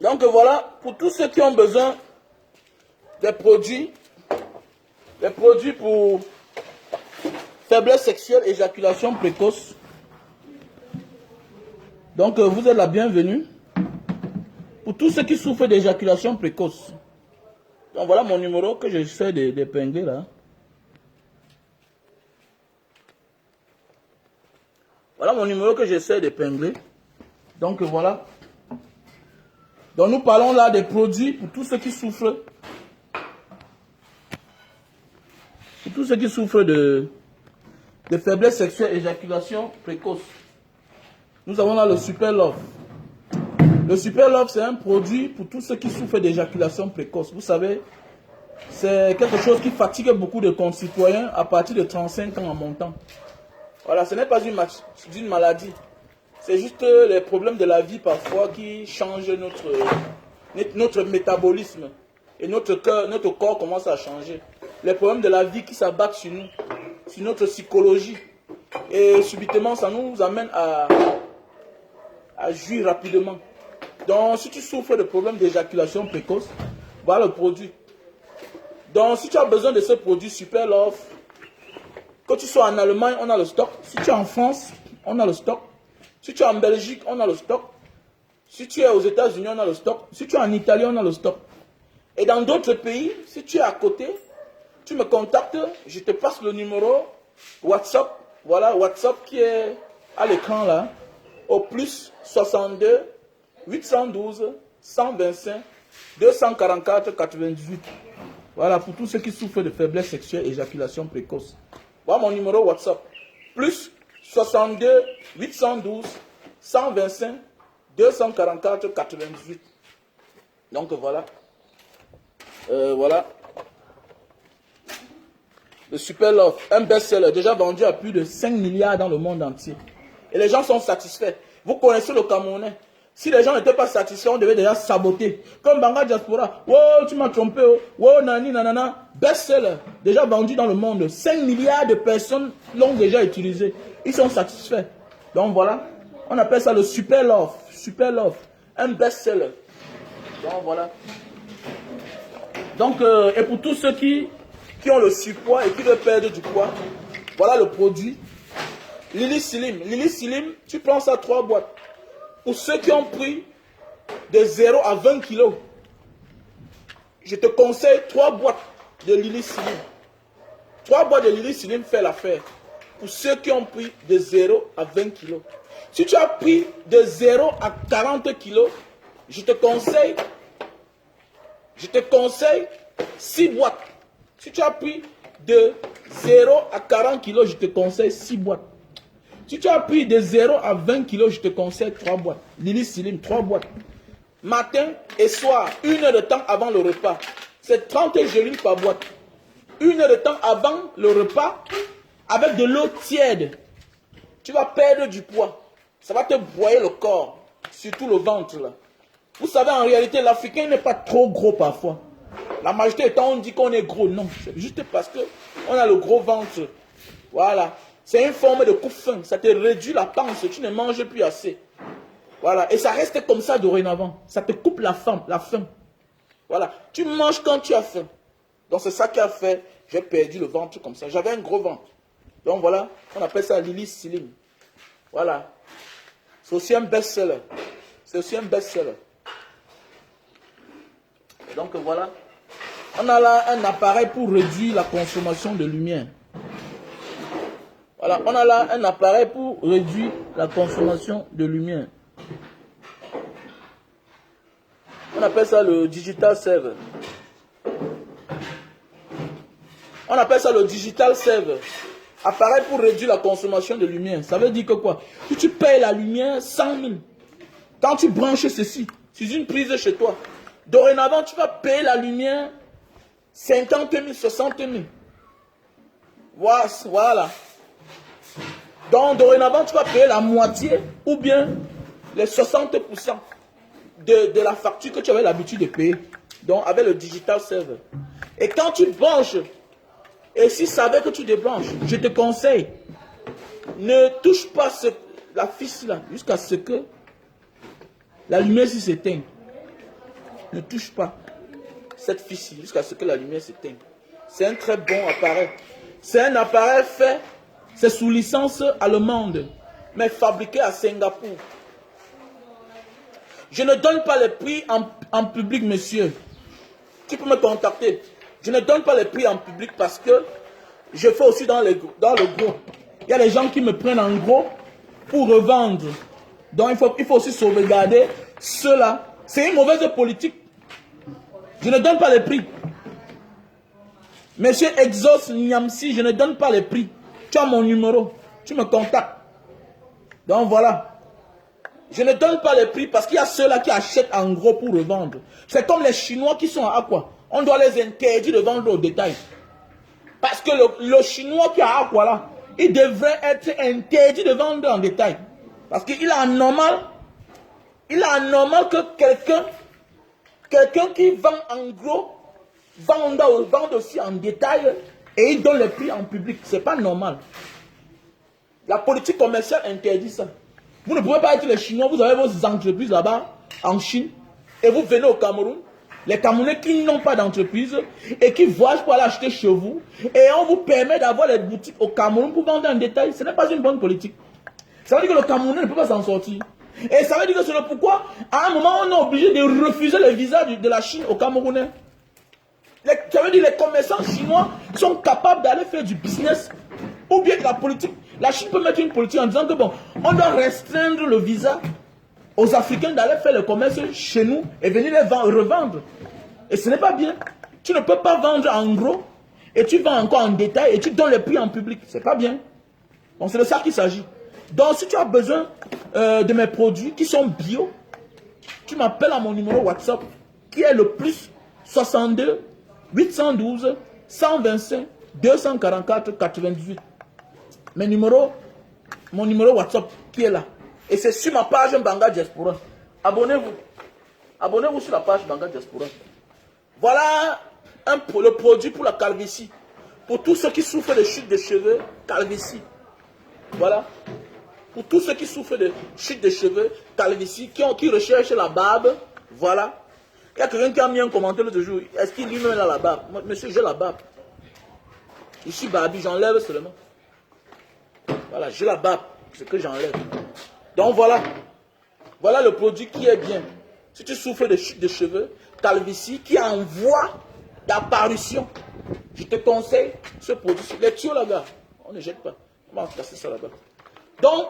Donc voilà, pour tous ceux qui ont besoin des produits pour faiblesse sexuelle, éjaculation précoce. Donc vous êtes la bienvenue. Pour tous ceux qui souffrent d'éjaculation précoce. Donc voilà mon numéro que j'essaie d'épingler là. Voilà mon numéro que j'essaie d'épingler. Donc voilà. Donc nous parlons là des produits pour tous ceux qui souffrent. Pour tous ceux qui souffrent de faiblesse sexuelle, éjaculation précoce. Nous avons là le Super Love. Le Super Love, c'est un produit pour tous ceux qui souffrent d'éjaculation précoce. Vous savez, c'est quelque chose qui fatigue beaucoup de concitoyens à partir de 35 ans en montant. Voilà, ce n'est pas une maladie. C'est juste les problèmes de la vie parfois qui changent notre métabolisme. Et notre corps commence à changer. Les problèmes de la vie qui s'abattent sur nous, sur notre psychologie. Et subitement, ça nous amène à jouir rapidement. Donc, si tu souffres de problèmes d'éjaculation précoce, voilà le produit. Donc, si tu as besoin de ce produit Super Love, que tu sois en Allemagne, on a le stock. Si tu es en France, on a le stock. Si tu es en Belgique, on a le stock. Si tu es aux États-Unis, on a le stock. Si tu es en Italie, on a le stock. Et dans d'autres pays, si tu es à côté, tu me contactes, je te passe le numéro WhatsApp. Voilà, WhatsApp qui est à l'écran là. Au plus 62 812 125 244 98. Voilà, pour tous ceux qui souffrent de faiblesse sexuelle, éjaculation précoce. Voilà mon numéro WhatsApp. Plus 62 812 125 244 98. Donc voilà. Voilà. Le Super Love, un best-seller, déjà vendu à plus de 5 milliards dans le monde entier. Et les gens sont satisfaits. Vous connaissez le Camerounais. Si les gens n'étaient pas satisfaits, on devait déjà saboter. Comme Banga Diaspora. Oh, tu m'as trompé. Oh, oh nani, nanana. Best-seller. Déjà vendu dans le monde. 5 milliards de personnes l'ont déjà utilisé. Ils sont satisfaits. Donc voilà. On appelle ça le super love. Super love. Un best-seller. Donc voilà. Donc, et pour tous ceux qui ont le surpoids et qui veulent perdre du poids, voilà le produit. Lily Slim. Lily Slim, tu prends ça 3 boîtes. Pour ceux qui ont pris de 0 à 20 kilos, je te conseille 3 boîtes de Lily Slim. 3 boîtes de Lily Slim fait l'affaire. Pour ceux qui ont pris de 0 à 20 kilos. Si tu as pris de 0 à 40 kilos, je te conseille 6 boîtes. Si tu as pris de 0 à 40 kilos, je te conseille 6 boîtes. Si tu as pris de 0 à 20 kilos, je te conseille 3 boîtes. Lily Slim, 3 boîtes. Matin et soir, 1 heure de temps avant le repas. C'est 30 gélules par boîte. 1 heure de temps avant le repas, avec de l'eau tiède. Tu vas perdre du poids. Ça va te broyer le corps, surtout le ventre là. Vous savez, en réalité, l'Africain n'est pas trop gros parfois. La majorité du temps, on dit qu'on est gros. Non, c'est juste parce qu'on a le gros ventre. Voilà. C'est une forme de coupe-faim. Ça te réduit la panse. Tu ne manges plus assez. Voilà. Et ça reste comme ça dorénavant. Ça te coupe la faim. Voilà. Tu manges quand tu as faim. Donc c'est ça qui a fait. J'ai perdu le ventre comme ça. J'avais un gros ventre. Donc voilà. On appelle ça Lily Slim. Voilà. C'est aussi un best-seller. C'est aussi un best-seller. Donc voilà. On a là un appareil pour réduire la consommation de lumière. Voilà, on a là un appareil pour réduire la consommation de lumière. On appelle ça le Digital Save. On appelle ça le Digital Save. Appareil pour réduire la consommation de lumière. Ça veut dire que quoi? Si tu payes la lumière 100 000, quand tu branches ceci sur une prise chez toi, dorénavant tu vas payer la lumière 50 000, 60 000. Voilà. Donc, dorénavant, tu vas payer la moitié ou bien les 60% de la facture que tu avais l'habitude de payer. Donc, avec le Digital Server. Et quand tu branches, et si ça veut que tu débranches, je te conseille, ne touche pas la fiche là jusqu'à ce que la lumière s'éteigne. Ne touche pas cette fiche jusqu'à ce que la lumière s'éteigne. C'est un très bon appareil. C'est un appareil fait. C'est sous licence allemande, mais fabriqué à Singapour. Je ne donne pas les prix en public, monsieur. Tu peux me contacter. Je ne donne pas les prix en public parce que je fais aussi dans le gros. Il y a des gens qui me prennent en gros pour revendre. Donc il faut aussi sauvegarder cela. C'est une mauvaise politique. Je ne donne pas les prix. Monsieur Exos Niamsi, je ne donne pas les prix. Tu as mon numéro, tu me contactes. Donc voilà. Je ne donne pas les prix parce qu'il y a ceux-là qui achètent en gros pour revendre. C'est comme les Chinois qui sont à Aqua. On doit les interdire de vendre au détail. Parce que le Chinois qui est à Aqua là, il devrait être interdit de vendre en détail. Parce qu'il est anormal. Il est anormal que quelqu'un qui vend en gros, vende aussi en détail. Et il donne le prix en public. Ce n'est pas normal. La politique commerciale interdit ça. Vous ne pouvez pas être les Chinois, vous avez vos entreprises là-bas, en Chine, et vous venez au Cameroun. Les Camerounais qui n'ont pas d'entreprise et qui voyagent pour aller acheter chez vous, et on vous permet d'avoir les boutiques au Cameroun pour vendre en détail. Ce n'est pas une bonne politique. Ça veut dire que le Camerounais ne peut pas s'en sortir. Et ça veut dire que c'est le pourquoi, à un moment, on est obligé de refuser le visa de la Chine aux Camerounais. Ça veut dire que les commerçants chinois sont capables d'aller faire du business ou bien de la politique. La Chine peut mettre une politique en disant que bon, on doit restreindre le visa aux Africains d'aller faire le commerce chez nous et venir les revendre. Et ce n'est pas bien. Tu ne peux pas vendre en gros et tu vends encore en détail et tu donnes les prix en public. Ce n'est pas bien. Donc c'est de ça qu'il s'agit. Donc si tu as besoin de mes produits qui sont bio, tu m'appelles à mon numéro WhatsApp qui est le plus 62 812 125 244 98. Mon numéro WhatsApp qui est là. Et c'est sur ma page Banga Diaspora. Abonnez-vous. Abonnez-vous sur la page Banga Diaspora. Voilà le produit pour la calvitie. Pour tous ceux qui souffrent de chute de cheveux, calvitie. Voilà. Pour tous ceux qui souffrent de chute de cheveux, calvitie, qui recherchent la barbe, voilà. Il y a quelqu'un qui a mis un commentaire l'autre jour. Est-ce qu'il lui-même a la barbe? Moi, monsieur, j'ai la barbe. Je suis barbu, j'enlève seulement. Voilà, j'ai la barbe, c'est que j'enlève. Donc voilà. Voilà le produit qui est bien. Si tu souffres de chute de cheveux, calvitie, qui a une voie d'apparition, je te conseille ce produit. Les tuyaux là-bas, on ne jette pas. On va casser ça là-bas. Donc,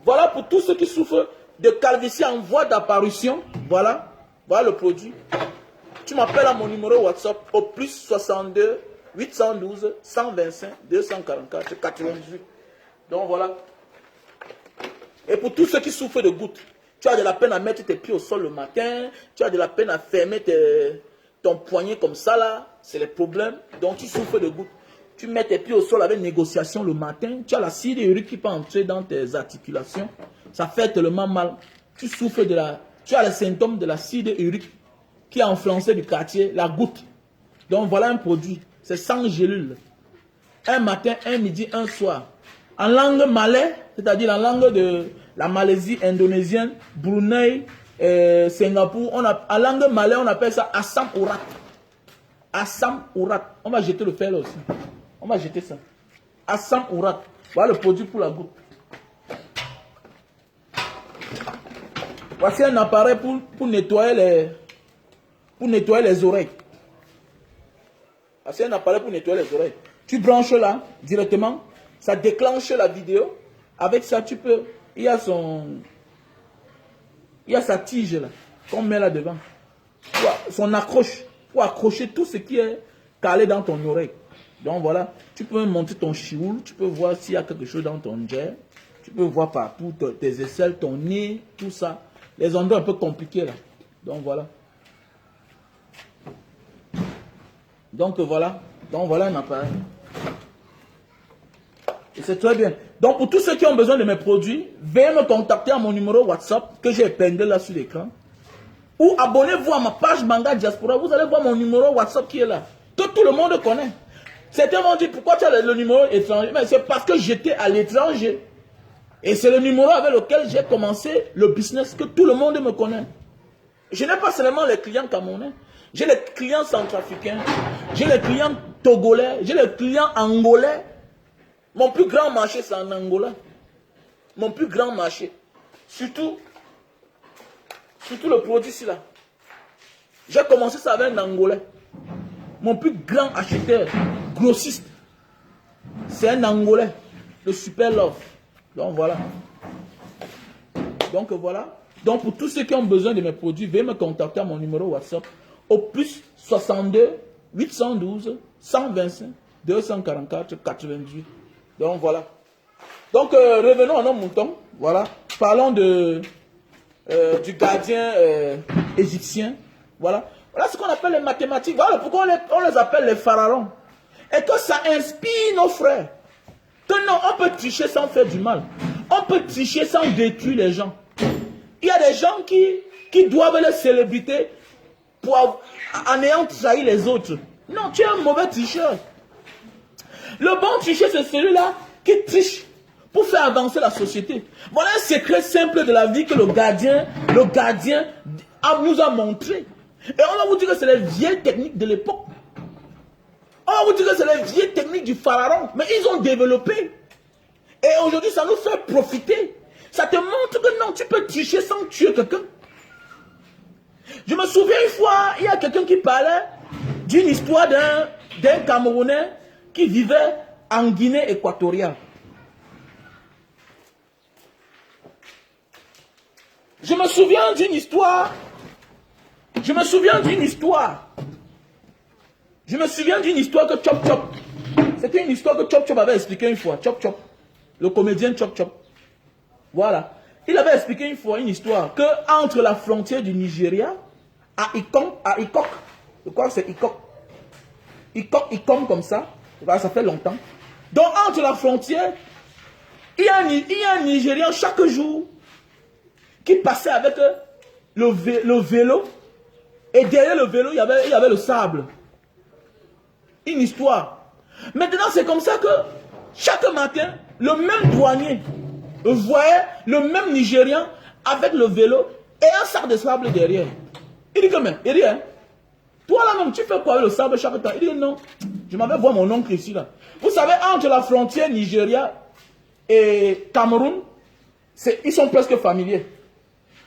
voilà pour tous ceux qui souffrent de calvitie en voie d'apparition. Voilà. Voilà le produit. Tu m'appelles à mon numéro WhatsApp au plus 62 812 125 244 98. Donc voilà. Et pour tous ceux qui souffrent de gouttes, tu as de la peine à mettre tes pieds au sol le matin, tu as de la peine à fermer ton poignet comme ça là, c'est le problème. Donc tu souffres de gouttes. Tu mets tes pieds au sol avec négociation le matin, tu as l'acide urique qui peut entrer dans tes articulations, ça fait tellement mal. Tu souffres tu as les symptômes de l'acide urique qui a influencé du quartier, la goutte. Donc voilà un produit, c'est 100 gélules. Un matin, un midi, un soir. En langue malais, c'est-à-dire en langue de la Malaisie, indonésienne, Brunei, Singapour, en langue malais, on appelle ça Assam Urat. Assam Urat. On va jeter le fer là aussi. On va jeter ça. Assam Urat. Voilà le produit pour la goutte. Voici un appareil pour nettoyer les oreilles. Voici un appareil pour nettoyer les oreilles. Tu branches là, directement. Ça déclenche la vidéo. Avec ça, tu peux... Il y a sa tige là, qu'on met là devant. Son accroche. Pour accrocher tout ce qui est calé dans ton oreille. Donc voilà. Tu peux monter ton chioul. Tu peux voir s'il y a quelque chose dans ton jet. Tu peux voir partout tes aisselles, ton nez, tout ça. Les endroits un peu compliqués là. Donc voilà. Donc voilà un appareil. Et c'est très bien. Donc pour tous ceux qui ont besoin de mes produits, veuillez me contacter à mon numéro WhatsApp que j'ai épinglé là sur l'écran. Ou abonnez-vous à ma page Banga Diaspora. Vous allez voir mon numéro WhatsApp qui est là. Que tout le monde connaît. Certains vont dire pourquoi tu as le numéro étranger. Mais c'est parce que j'étais à l'étranger. Et c'est le numéro avec lequel j'ai commencé le business, que tout le monde me connaît. Je n'ai pas seulement les clients camerounais. J'ai les clients centrafricains. J'ai les clients togolais. J'ai les clients angolais. Mon plus grand marché, c'est en Angola. Mon plus grand marché. Surtout le produit ici là. J'ai commencé ça avec un Angolais. Mon plus grand acheteur, grossiste, c'est un Angolais. Le Super Love. Donc voilà. Donc pour tous ceux qui ont besoin de mes produits, veuillez me contacter à mon numéro WhatsApp au plus 62 812 125 244 88. Donc voilà. Donc revenons à nos moutons. Voilà. Parlons du gardien égyptien. Voilà. Voilà ce qu'on appelle les mathématiques. Voilà pourquoi on les appelle les pharaons. Et que ça inspire nos frères. Que non, on peut tricher sans faire du mal. On peut tricher sans détruire les gens. Il y a des gens qui doivent les célébrités en ayant trahi les autres. Non, tu es un mauvais tricheur. Le bon tricheur, c'est celui-là qui triche pour faire avancer la société. Voilà un secret simple de la vie que le gardien nous a montré. Et on va vous dire que c'est les vieilles techniques de l'époque. On va vous dire que c'est les vieilles techniques du pharaon. Mais ils ont développé. Et aujourd'hui, ça nous fait profiter. Ça te montre que non, tu peux tricher sans tuer quelqu'un. Je me souviens une fois, il y a quelqu'un qui parlait d'une histoire d'un Camerounais qui vivait en Guinée équatoriale. Je me souviens d'une histoire que Chop Chop. C'était une histoire que Chop Chop avait expliqué une fois. Chop Chop. Le comédien Chop Chop. Voilà. Il avait expliqué une fois une histoire que entre la frontière du Nigeria à Ikok. Je crois que c'est Ikok. Ikom comme ça. Voilà, ça fait longtemps. Donc entre la frontière, il y a un Nigérian chaque jour qui passait avec le vélo. Et derrière le vélo, il y avait le sable. Une histoire. Maintenant, c'est comme ça que chaque matin, le même douanier voyait le même Nigérian avec le vélo et un sac de sable derrière. Il dit que, mais, il dit, hein, toi là-même, tu fais quoi avec le sable chaque temps? Il dit, non, je m'avais voir mon oncle ici, là. Vous savez, entre la frontière Nigeria et Cameroun, ils sont presque familiers.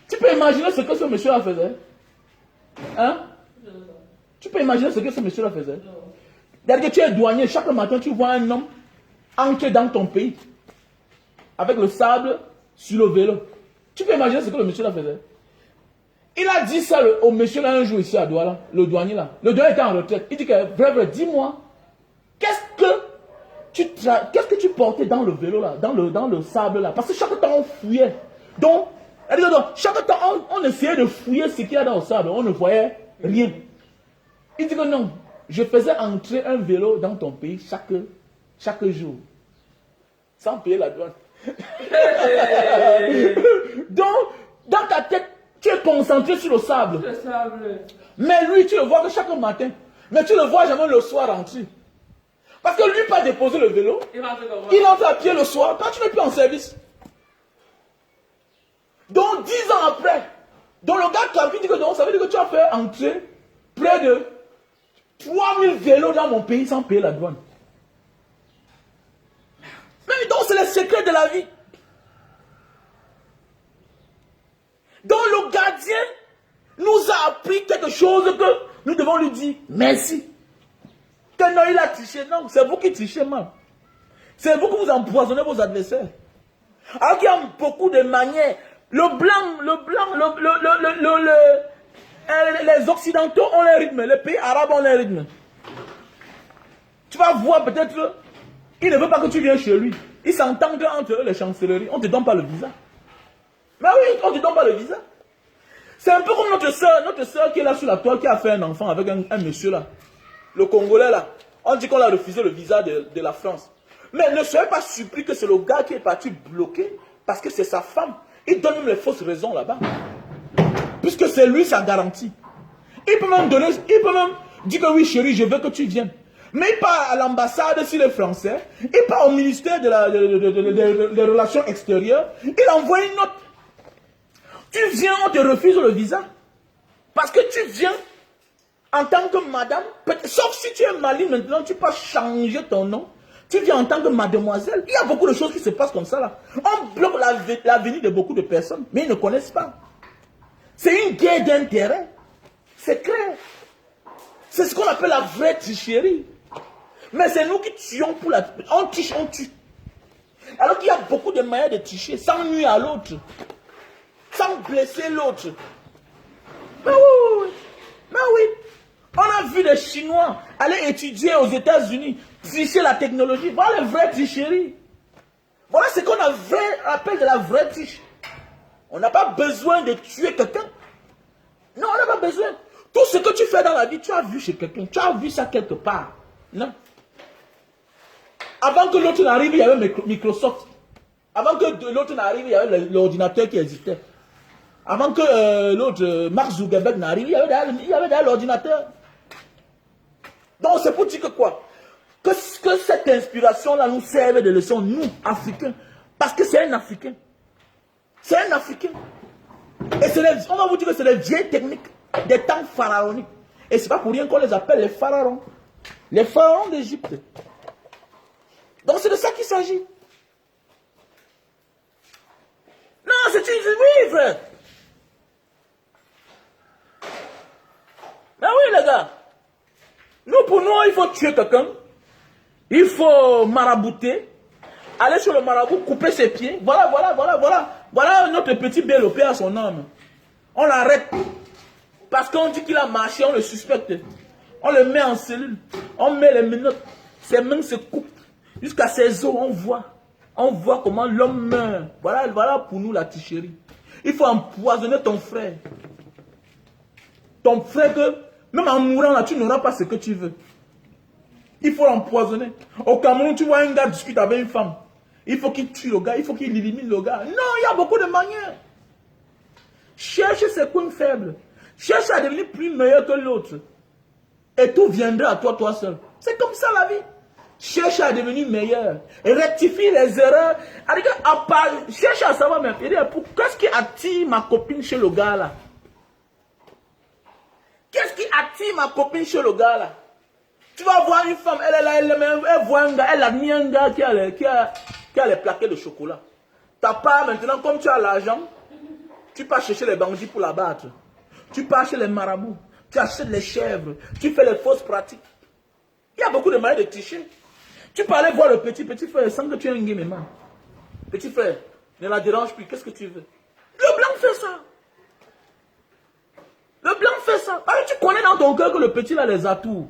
Tu peux imaginer ce que ce monsieur-là faisait? Hein? Tu peux imaginer ce que ce monsieur-là faisait? C'est-à-dire que tu es douanier, chaque matin, tu vois un homme entrer dans ton pays avec le sable sur le vélo. Tu peux imaginer ce que le monsieur-là faisait? Il a dit ça au monsieur-là un jour ici à Douala, le douanier là. Le douanier était en retraite. Il dit que, vrai, dis-moi, qu'est-ce que tu portais dans le vélo là, dans le sable là? Parce que chaque temps on fouillait. Donc, chaque temps on essayait de fouiller ce qu'il y a dans le sable. On ne voyait rien. Il dit que non, je faisais entrer un vélo dans ton pays chaque jour. Sans payer la douane. Donc, dans ta tête, tu es concentré sur le sable. Mais lui, tu le vois que chaque matin. Mais tu ne le vois jamais le soir rentrer. Parce que lui, pas déposer le vélo. Il entre à pied le soir quand tu n'es plus en service. Donc, 10 ans après, donc le gars qui dit que non, ça veut dire que tu as fait entrer près de 3000 vélos dans mon pays sans payer la douane. Mais donc, c'est le secret de la vie. Donc, le gardien nous a appris quelque chose que nous devons lui dire merci. Que non, il a triché. Non, c'est vous qui trichez mal. C'est vous qui vous empoisonnez vos adversaires. Alors qu'il y a beaucoup de manières. Les Occidentaux ont leur rythme. Les pays arabes ont leur rythme. Tu vas voir peut-être, il ne veut pas que tu viennes chez lui. Ils s'entendent entre les chancelleries. On ne te donne pas le visa. Mais oui, on ne te donne pas le visa. C'est un peu comme notre soeur qui est là sur la toile, qui a fait un enfant avec un monsieur là. Le Congolais là. On dit qu'on a refusé le visa de la France. Mais ne soyez pas surpris que c'est le gars qui est parti bloquer parce que c'est sa femme. Il donne même les fausses raisons là-bas. Puisque c'est lui sa garantie. Il peut même dire que oui chérie, je veux que tu viennes. Mais il part à l'ambassade s'il est français. Il part au ministère des Relations extérieures. Il envoie une note. Tu viens, on te refuse le visa. Parce que tu viens en tant que madame. Sauf si tu es maligne maintenant, tu peux changer ton nom. Tu viens en tant que mademoiselle. Il y a beaucoup de choses qui se passent comme ça là. On bloque la venue de beaucoup de personnes. Mais ils ne connaissent pas. C'est une guerre d'intérêt. C'est clair. C'est ce qu'on appelle la vraie tricherie. Mais c'est nous qui tuons pour la... On triche, on tue. Alors qu'il y a beaucoup de manières de tricher sans nuire à l'autre. Sans blesser l'autre. Mais oui. Mais oui. On a vu des Chinois aller étudier aux États-Unis, tricher la technologie. Voilà les vraies tricheries. Voilà ce qu'on appelle de la vraie triche. On n'a pas besoin de tuer quelqu'un. Non, on n'a pas besoin. Tout ce que tu fais dans la vie, tu as vu chez quelqu'un. Tu as vu ça quelque part. Non. Avant que l'autre n'arrive, il y avait Microsoft. Avant que l'autre n'arrive, il y avait l'ordinateur qui existait. Avant que l'autre, Mark Zuckerberg n'arrive, il y avait déjà l'ordinateur. Donc c'est pour dire que quoi? Que cette inspiration-là nous serve de leçon, nous, Africains. Parce que c'est un Africain. C'est un Africain. Et on va vous dire que c'est des vieilles techniques, des temps pharaoniques. Et c'est pas pour rien qu'on les appelle les pharaons. Les pharaons d'Égypte. Donc c'est de ça qu'il s'agit. Non, c'est une vie, frère. Ben oui, les gars. Nous, pour nous, il faut tuer quelqu'un. Il faut marabouter. Aller sur le marabout, couper ses pieds. Voilà notre petit BLOP à son âme. On l'arrête. Parce qu'on dit qu'il a marché, on le suspecte. On le met en cellule. On met les menottes. Ses mains se coupent. Jusqu'à ses os, on voit comment l'homme meurt. Voilà pour nous la tricherie. Il faut empoisonner ton frère. Ton frère que, même en mourant là, tu n'auras pas ce que tu veux. Il faut l'empoisonner. Au Cameroun, tu vois un gars discute avec une femme. Il faut qu'il tue le gars, il faut qu'il élimine le gars. Non, il y a beaucoup de manières. Cherche ses coins faibles. Cherche à devenir plus meilleur que l'autre. Et tout viendra à toi, toi seul. C'est comme ça la vie. Cherche à devenir meilleur. Rectifie les erreurs. Cherche à savoir même. Qu'est-ce qui attire ma copine chez le gars là? Qu'est-ce qui attire ma copine chez le gars là? Tu vas voir une femme, elle voit un gars, elle admire un gars qui a les plaquettes de chocolat. Ta part maintenant, comme tu as l'argent, tu pars chercher les bandits pour la battre. Tu pars chez les marabouts. Tu achètes les chèvres. Tu fais les fausses pratiques. Il y a beaucoup de moyens de tricher. Tu peux aller voir le petit frère sans que tu aies un game man. Petit frère, ne la dérange plus. Qu'est-ce que tu veux? Le blanc fait ça. Le blanc fait ça. Alors, tu connais dans ton cœur que le petit a les atouts.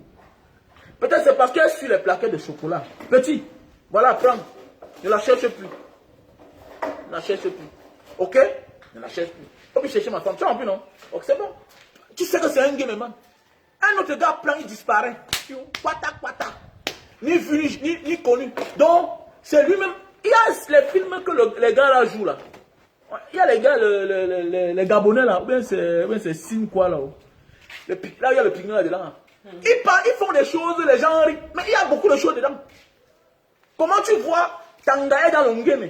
Peut-être c'est parce qu'elle suit les plaquettes de chocolat. Petit, voilà, prends. Ne la cherche plus. Ne la cherche plus. Ok? Ne la cherche plus. Faut plus chercher ma femme. Tu as envie, non? Ok, c'est bon. Tu sais que c'est un game man. Un autre gars prend, il disparaît. Ni vu, ni connu. Donc, c'est lui-même. Il y a les films que les gars là jouent là. Il y a les gars, les Gabonais là. Ou bien c'est Sine quoi là. Là, il y a le pignon là dedans. Ils font des choses, les gens rient. Mais il y a beaucoup de choses dedans. Comment tu vois Tanga est dans l'Ongeme,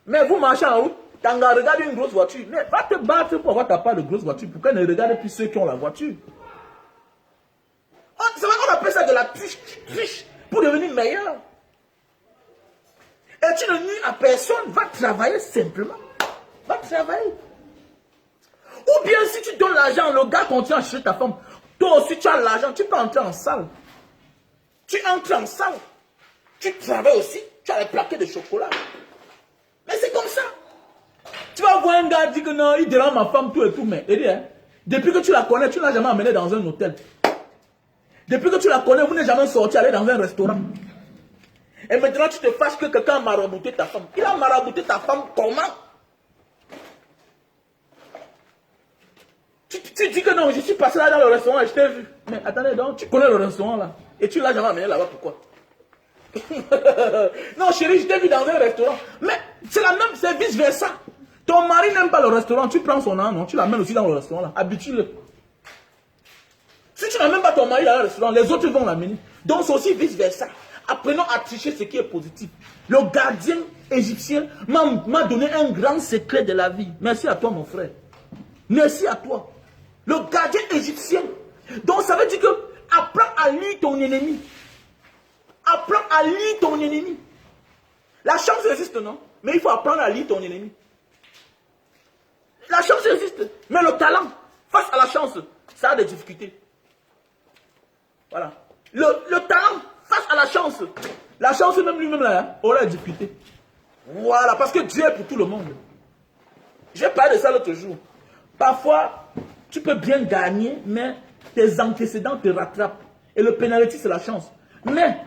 mais vous marchez en route, Tanga regarde une grosse voiture. Mais va te battre pour avoir ta part de grosse voiture. Pourquoi ne regarde plus ceux qui ont la voiture? C'est vrai qu'on appelle ça de la triche pour devenir meilleur. Et tu ne nuis à personne, va travailler simplement. Va travailler. Ou bien si tu donnes l'argent, le gars continue à chercher ta femme. Toi aussi tu as l'argent, tu peux entrer en salle. Tu entres en salle. Tu travailles aussi, tu as les plaquettes de chocolat. Mais c'est comme ça. Tu vas voir un gars dire que non, il dérange ma femme, tout et tout, mais depuis que tu la connais, tu ne l'as jamais amené dans un hôtel. Depuis que tu la connais, vous n'êtes jamais sorti aller dans un restaurant. Et maintenant, tu te fâches que quelqu'un a marabouté ta femme. Il a marabouté ta femme comment? Tu dis que non, je suis passé là dans le restaurant et je t'ai vu. Mais attendez donc, tu connais le restaurant là. Et tu ne l'as jamais amené là-bas, pourquoi? Non, chérie, je t'ai vu dans un restaurant. Mais c'est la même, c'est vice versa. Ton mari n'aime pas le restaurant, tu prends son nom, non, tu l'amènes aussi dans le restaurant là. Habitue-le. Si tu n'amènes pas ton mari dans le restaurant, les autres vont l'amener. Donc c'est aussi vice versa. Apprenons à tricher ce qui est positif. Le gardien égyptien m'a donné un grand secret de la vie. Merci à toi, mon frère. Merci à toi. Le gardien égyptien. Donc ça veut dire que apprends à lire ton ennemi. Apprends à lire ton ennemi. La chance existe, non? Mais il faut apprendre à lire ton ennemi. La chance existe. Mais le talent, face à la chance, ça a des difficultés. Voilà. Le talent, face à la chance même lui-même là, hein, aura des difficultés. Voilà, parce que Dieu est pour tout le monde. J'ai parlé de ça l'autre jour. Parfois, tu peux bien gagner, mais tes antécédents te rattrapent. Et le pénalité, c'est la chance. Mais,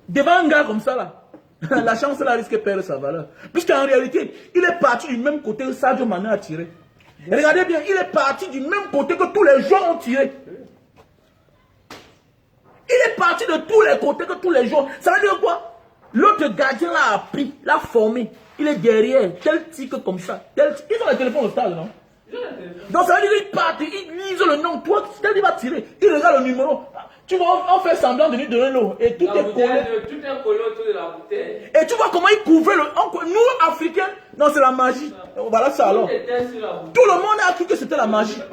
devant un gars comme ça, là, la chance, là, risque de perdre sa valeur. Puisqu'en réalité, il est parti du même côté que Sadio Mané a tiré. Regardez bien, il est parti du même côté que tous les joueurs ont tiré. Il est parti de tous les côtés que tous les joueurs. Ça veut dire quoi? L'autre gardien l'a appris, l'a formé. Il est derrière, tel tic comme ça. Ils ont les téléphones au stade, non? Donc ça veut dire qu'il part, il lise le nom. Toi, il va tirer. Il regarde le numéro. Tu vois, on fait semblant de lui donner l'eau. Et tout est collé. Tout est collé autour de la bouteille. Et tu vois comment il couvrait le. Nous, Africains, non, c'est la magie. Voilà ça alors. Tout le monde a cru que c'était la magie.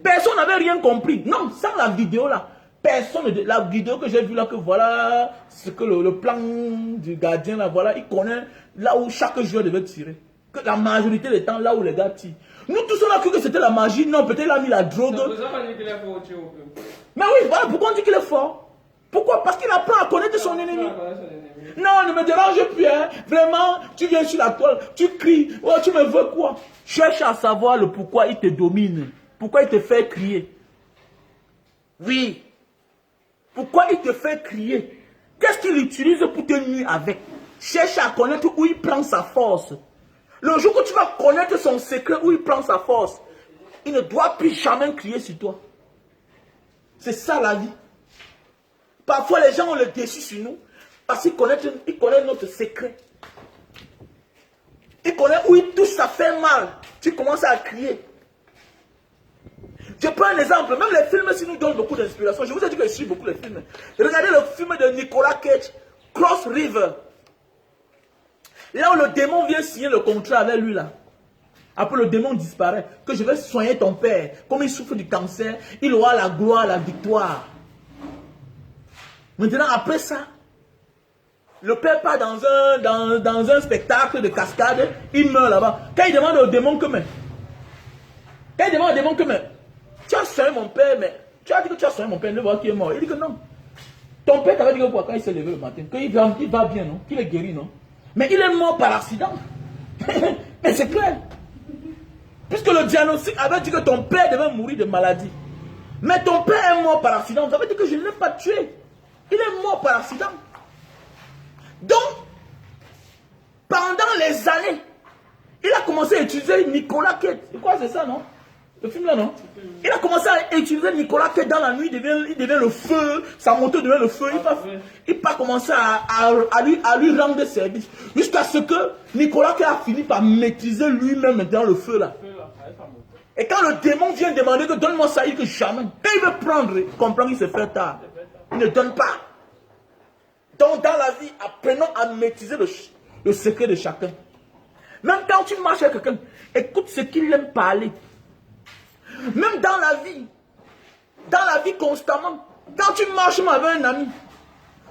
Personne n'avait rien compris. Non, sans la vidéo là. Personne, la vidéo que j'ai vue là, que voilà ce que le plan du gardien là, voilà, il connaît là où chaque joueur devait tirer. Que la majorité des temps, là où les gars tirent. Nous tous on a cru que c'était la magie. Non, peut-être il a mis la drogue. Mais oui, voilà pourquoi on dit qu'il est fort. Pourquoi? Parce qu'il apprend à connaître son ennemi. Non, ne me dérange plus, hein. Vraiment, tu viens sur la toile, tu cries. Oh, tu me veux quoi? Cherche à savoir le pourquoi il te domine. Pourquoi il te fait crier. Oui. Pourquoi il te fait crier? Qu'est-ce qu'il utilise pour te nuire avec? Cherche à connaître où il prend sa force. Le jour que tu vas connaître son secret, où il prend sa force, il ne doit plus jamais crier sur toi. C'est ça la vie. Parfois les gens ont le dessus sur nous parce qu'ils connaissent notre secret. Il connaît où il touche, ça fait mal. Tu commences à crier. Je prends un exemple. Même les films, si nous donnent beaucoup d'inspiration. Je vous ai dit que je suis beaucoup les films. Regardez le film de Nicolas Cage, Cross River. Là où le démon vient signer le contrat avec lui là. Après le démon disparaît. Que je vais soigner ton père. Comme il souffre du cancer, il aura la gloire, la victoire. Maintenant, après ça, le père part dans un spectacle de cascade, il meurt là-bas. Quand il demande au démon que tu as soigné mon père, mais tu as dit que tu as soigné mon père, ne vois qui est mort. Il dit que non. Ton père t'avait dit que quoi quand il s'est levé le matin, qu'il va bien, non? Qu'il est guéri, non? Mais il est mort par accident. Mais c'est clair. Puisque le diagnostic avait dit que ton père devait mourir de maladie. Mais ton père est mort par accident. Ça veut dire que je ne l'ai pas tué. Il est mort par accident. Donc, pendant les années, il a commencé à utiliser Nicolas Cage. C'est quoi, c'est ça, non? Le film là, non? Il a commencé à utiliser Nicolas Cage dans la nuit. Il devient le feu. Sa moto devient le feu. Il va commencer à lui rendre service. Jusqu'à ce que Nicolas Cage a fini par maîtriser lui-même dans le feu là. Et quand le démon vient demander que donne-moi ça, il dit que jamais. Quand il veut prendre, il comprend qu'il se fait tard. Il ne donne pas. Donc dans la vie, apprenons à maîtriser le secret de chacun. Même quand tu marches avec quelqu'un, écoute ce qu'il aime parler. Même dans la vie constamment, quand tu marches avec un ami,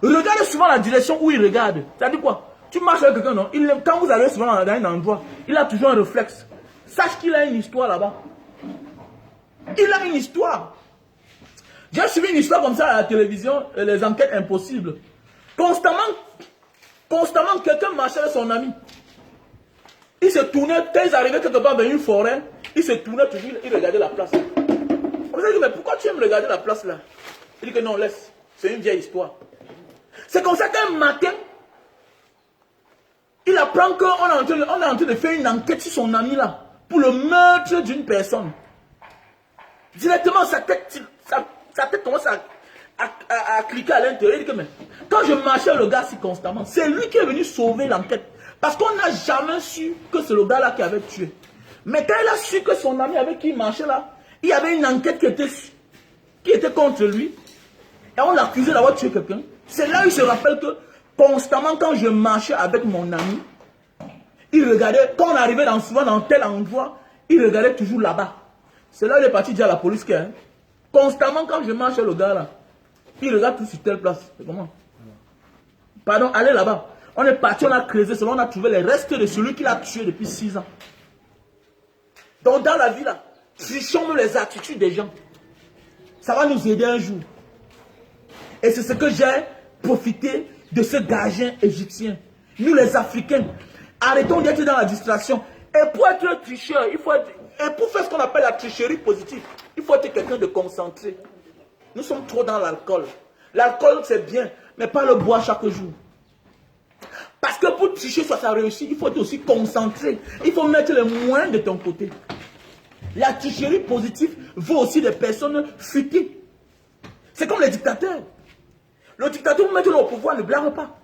regarde souvent la direction où il regarde. Ça dit quoi? Tu marches avec quelqu'un, non? Quand vous allez souvent dans un endroit, il a toujours un réflexe. Sache qu'il a une histoire là-bas. Il a une histoire. J'ai suivi une histoire comme ça à la télévision, les enquêtes impossibles. Constamment, quelqu'un marchait avec son ami. Il se tournait, quand ils arrivaient quelque part vers une forêt, il se tournait toujours, il regardait la place. On lui dit, mais pourquoi tu aimes regarder la place là? Il dit que non, laisse, c'est une vieille histoire. C'est comme ça qu'un matin, il apprend qu'on est en train de faire une enquête sur son ami là, pour le meurtre d'une personne. Directement, sa tête commence à cliquer à l'intérieur. Il dit que, mais quand je marchais le gars si constamment, c'est lui qui est venu sauver l'enquête. Parce qu'on n'a jamais su que c'est le gars là qui avait tué. Mais quand il a su que son ami avec qui il marchait là, il y avait une enquête qui était contre lui. Et on l'accusait d'avoir tué quelqu'un. C'est là où il se rappelle que constamment quand je marchais avec mon ami, il regardait, quand on arrivait souvent dans tel endroit, il regardait toujours là-bas. C'est là où il est parti dire à la police que, constamment quand je marche le gars là, il regarde tout sur telle place. C'est comment? Pardon, allez là-bas. On est parti, on a creusé, on a trouvé les restes de celui qui l'a tué depuis 6 ans. Donc dans la vie là, trichons les attitudes des gens. Ça va nous aider un jour. Et c'est ce que j'ai profité de ce gardien égyptien. Nous les Africains, arrêtons d'être dans la distraction. Et pour être tricheur, et pour faire ce qu'on appelle la tricherie positive, il faut être quelqu'un de concentré. Nous sommes trop dans l'alcool. L'alcool c'est bien, mais pas le boire chaque jour. Parce que pour tricher soit ça réussit, il faut être aussi concentré. Il faut mettre les moyens de ton côté. La tricherie positive vaut aussi des personnes futées. C'est comme les dictateurs. Le dictateur, maintenant au pouvoir, ne blague pas.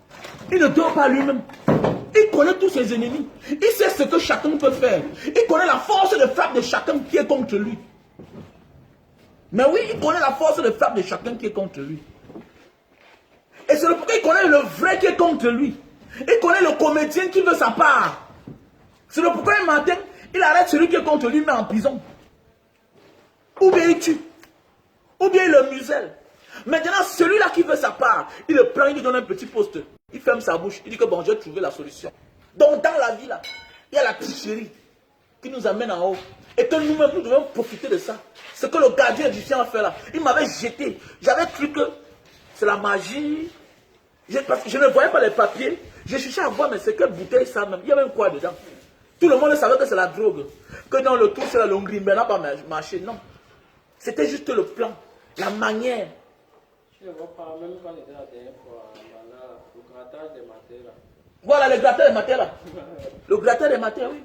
Il ne dort pas lui-même. Il connaît tous ses ennemis. Il sait ce que chacun peut faire. Il connaît la force de frappe de chacun qui est contre lui. Mais oui, il connaît la force de frappe de chacun qui est contre lui. Et c'est pourquoi il connaît le vrai qui est contre lui. Il connaît le comédien qui veut sa part. C'est pourquoi un matin, il arrête celui qui est contre lui, met en prison. Ou bien il tue. Ou bien il le muselle. Maintenant, celui-là qui veut sa part, il le prend, il lui donne un petit poste. Il ferme sa bouche, il dit que bon, j'ai trouvé la solution. Donc dans la vie là, il y a la tricherie qui nous amène en haut. Et que nous-mêmes, nous devons profiter de ça. Ce que le gardien égyptien a fait là, il m'avait jeté. J'avais cru que c'est la magie. Je ne voyais pas les papiers. J'ai cherché à voir, mais c'est quelle bouteille ça même. Il y avait quoi dedans? Tout le monde savait que c'est la drogue. Que dans le tour, c'est la longuerie. Mais n'a pas marché. Non. C'était juste le plan, la manière. Je ne vois pas, même quand on était la dernière fois, le grattage des matériaux. Voilà, le grattage des matériaux. Le grattage des matériaux, oui.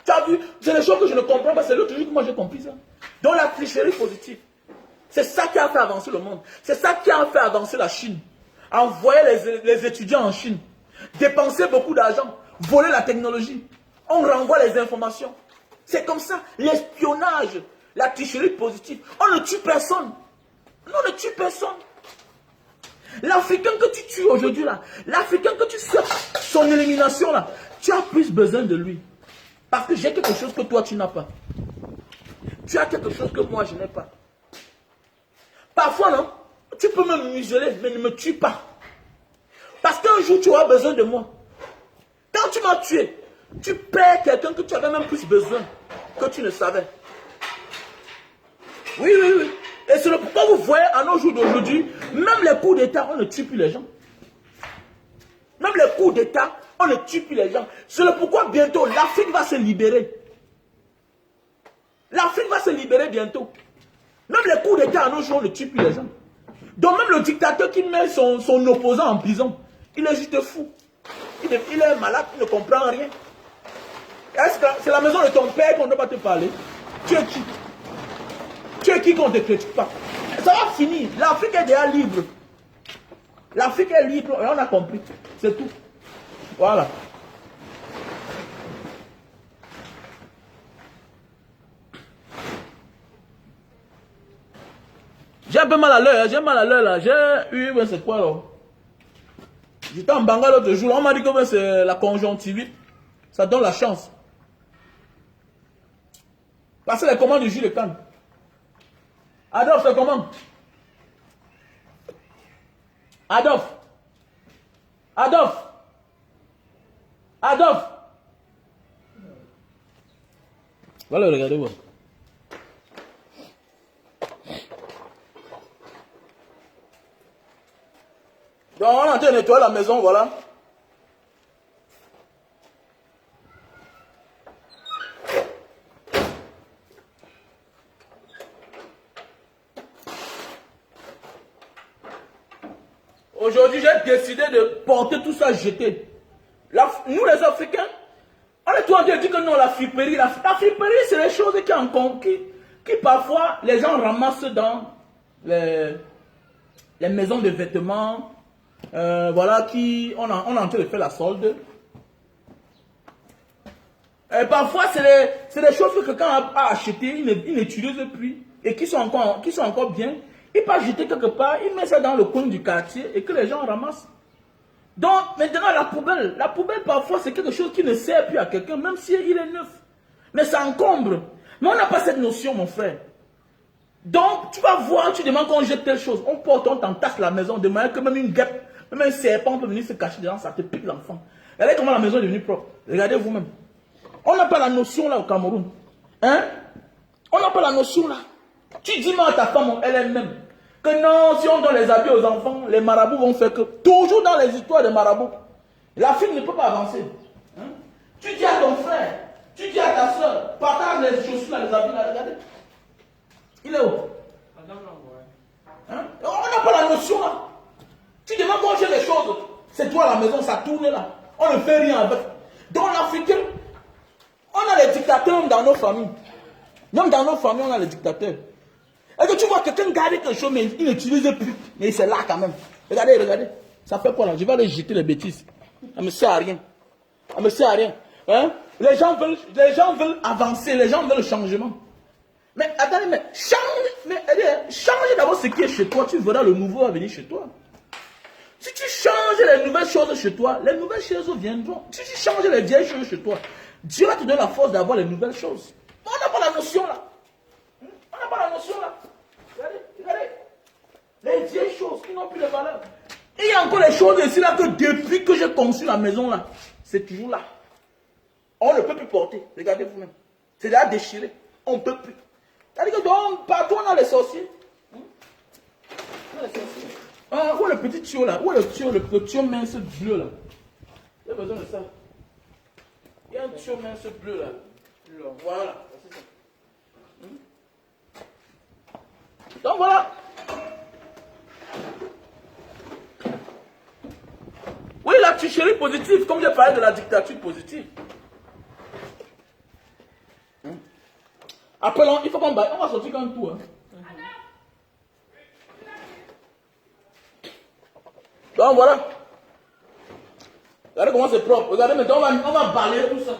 Tu as vu? C'est des choses que je ne comprends pas. C'est l'autre jour que moi j'ai compris ça. Donc la tricherie positive. C'est ça qui a fait avancer le monde. C'est ça qui a fait avancer la Chine. Envoyer les étudiants en Chine. Dépenser beaucoup d'argent. Voler la technologie. On renvoie les informations. C'est comme ça. L'espionnage, la tricherie positive. On ne tue personne. On ne tue personne. L'Africain que tu tues aujourd'hui là, l'Africain que tu cherches son élimination là, tu as plus besoin de lui. Parce que j'ai quelque chose que toi tu n'as pas. Tu as quelque chose que moi je n'ai pas. Parfois non, tu peux me museler, mais ne me tue pas. Parce qu'un jour tu auras besoin de moi. Quand tu m'as tué, tu perds quelqu'un que tu avais même plus besoin que tu ne savais. Oui, oui, oui. Et c'est pourquoi vous voyez à nos jours d'aujourd'hui, même les coups d'État, on ne tue plus les gens. Même les coups d'État, on ne tue plus les gens. C'est pourquoi bientôt l'Afrique va se libérer. L'Afrique va se libérer bientôt. Même les coups d'État à nos jours, on ne tue plus les gens. Donc même le dictateur qui met son opposant en prison, il est juste fou. Il est malade, il ne comprend rien. Est-ce que c'est la maison de ton père qu'on ne doit pas te parler? Tu es qui? Tu es qui qu'on ne te critique pas? Ça va finir. L'Afrique est déjà libre. L'Afrique est libre et on a compris. C'est tout. Voilà. J'ai un peu mal à l'œil. J'ai mal à l'œil là. J'ai eu, c'est quoi là? J'étais en Banga l'autre jour. On m'a dit que c'est la conjonctivite. Ça donne la chance. Passez les commandes du jus de canne. Adolphe, c'est comment? Adolphe. Adolphe. Adolphe. Voilà, regardez moi. Donc on est en train de nettoyer la maison, voilà. Aujourd'hui, j'ai décidé de porter tout ça, jeter. Nous, les Africains, on est tout en train de dire que non, la friperie, c'est les choses qui parfois, les gens ramassent dans les maisons de vêtements. Voilà, on est en train de faire la solde. Et parfois, c'est des choses que quelqu'un a achetées, il n'utilise plus, et qui sont encore bien. Il peut jeter quelque part, il met ça dans le coin du quartier et que les gens ramassent. Donc, maintenant, la poubelle parfois, c'est quelque chose qui ne sert plus à quelqu'un, même si il est neuf. Mais ça encombre. Mais on n'a pas cette notion, mon frère. Donc, tu vas voir, tu demandes qu'on jette telle chose. On porte, on t'entasse la maison, de manière que même une guêpe, même un serpent peut venir se cacher dedans, ça te pique l'enfant. Regardez comment la maison est devenue propre. Regardez vous-même. On n'a pas la notion là au Cameroun. Hein? On n'a pas la notion là. Tu dis moi à ta femme, elle-même, que non, si on donne les habits aux enfants, les marabouts vont faire que. Toujours dans les histoires de marabouts. La fille ne peut pas avancer. Hein? Tu dis à ton frère, tu dis à ta soeur, partage les chaussures, les habits là, regardez. Il est où? Hein? On n'a pas la notion là. Tu demandes qu'on gère les choses. C'est toi à la maison, ça tourne là. On ne fait rien avec. Dans l'Africain, on a les dictateurs dans nos familles. Même dans nos familles, on a les dictateurs. Et que tu vois quelqu'un garder quelque chose, mais il n'utilise plus. Mais c'est là quand même. Regardez, regardez. Ça fait quoi là? Je vais aller jeter les bêtises. Ça ne me sert à rien. Ça ne me sert à rien. Hein? Les gens veulent avancer, les gens veulent le changement. Mais attendez, mais change d'abord ce qui est chez toi, tu verras le nouveau à venir chez toi. Si tu changes les nouvelles choses chez toi, les nouvelles choses viendront. Si tu changes les vieilles choses chez toi, Dieu va te donner la force d'avoir les nouvelles choses. On n'a pas la notion là. On n'a pas la notion là. Regardez, regardez. Les vieilles choses qui n'ont plus de valeur. Et il y a encore les choses ici là que depuis que j'ai conçu la maison là, c'est toujours là. On ne peut plus porter. Regardez vous-même. C'est déjà déchiré. On ne peut plus. C'est-à-dire que partout on a les sorciers. On a les sorciers. Où est le petit tuyau là? Où est le tuyau mince bleu là? Il y a besoin de ça. Il y a un tuyau mince bleu là. Voilà. C'est ça. Donc voilà. Oui, la tricherie positive, comme j'ai parlé de la dictature positive. Après, il faut qu'on va sortir comme tout. Hein. Donc voilà. Regardez comment c'est propre. Regardez maintenant, on va balayer tout ça.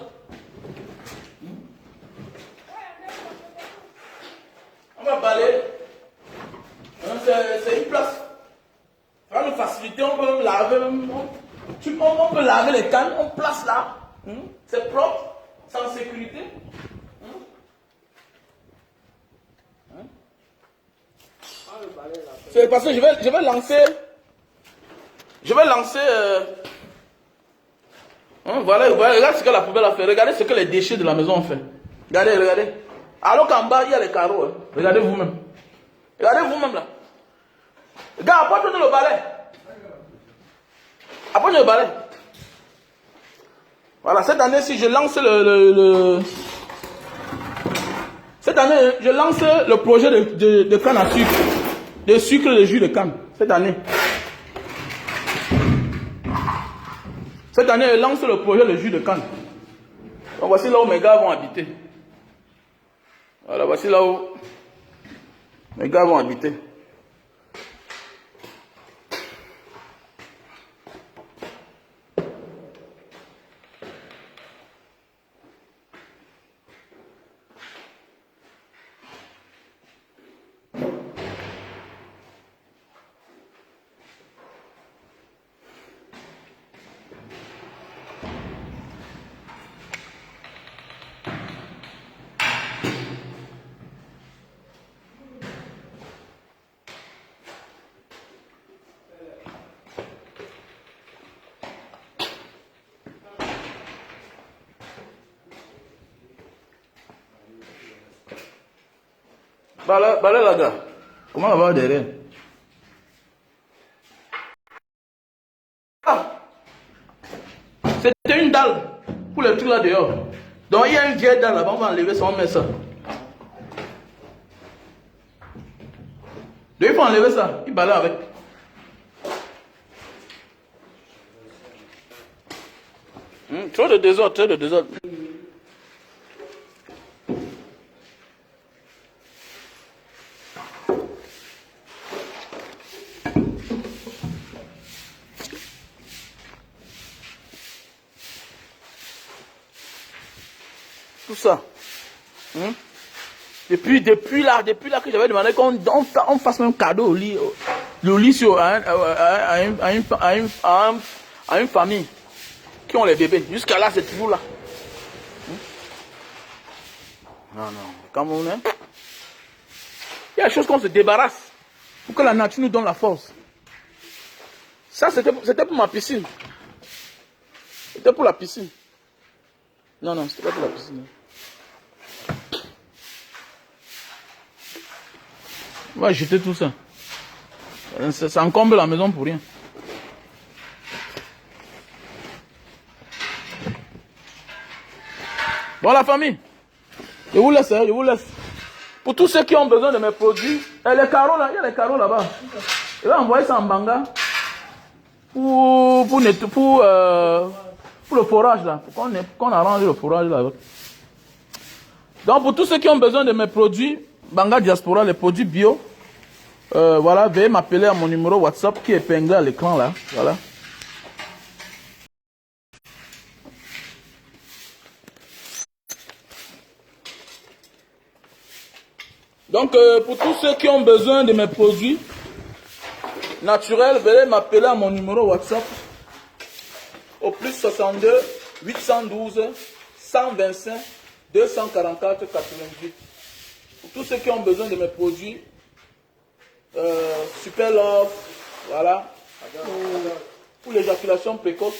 invité, on peut laver, on peut laver les cannes, on place là. C'est propre, sans sécurité. C'est parce que je vais lancer. Voilà, regarde ce que la poubelle a fait. Regardez ce que les déchets de la maison ont fait. Regardez. Alors qu'en bas, il y a les carreaux. Hein. Regardez vous-même. Regardez vous-même là. Gars, apporte-nous le balai. Apporte-nous le balai. Voilà, cette année, si je lance Cette année, je lance le projet de canne à sucre. De sucre de jus de canne. Cette année. Cette année, je lance le projet de jus de canne. Donc voici là où mes gars vont habiter. Voilà, voici là où mes gars vont habiter. Balai là, gars. Comment on va derrière? Ah! C'était une dalle pour le truc là dehors. Donc il y a une vieille dalle là-bas, on va enlever ça, on met ça. Donc il faut enlever ça, il balaye avec. Trop de désordre. Tout ça. Depuis là que j'avais demandé qu'on fasse un cadeau au lit sur, à une famille qui ont les bébés. Jusqu'à là, c'est toujours là. Non, Cameroun, hein. Il y a des choses qu'on se débarrasse pour que la nature nous donne la force. Ça, c'était pour ma piscine. C'était pour la piscine. Non, c'était pas pour la piscine. On va jeter tout ça. Ça encombre la maison pour rien. Bon, la famille, je vous laisse. Pour tous ceux qui ont besoin de mes produits, les carreaux là, il y a les carreaux là-bas. Je vais envoyer ça en Banga pour le forage là, pour qu'on arrange le forage là. Donc pour tous ceux qui ont besoin de mes produits, Banga Diaspora, les produits bio, voilà, veuillez m'appeler à mon numéro WhatsApp qui est épinglé à l'écran là, voilà. Donc pour tous ceux qui ont besoin de mes produits naturels, veuillez m'appeler à mon numéro WhatsApp au plus 62 812 125 244 88. Pour tous ceux qui ont besoin de mes produits, Super Love, voilà, pour l'éjaculation précoce.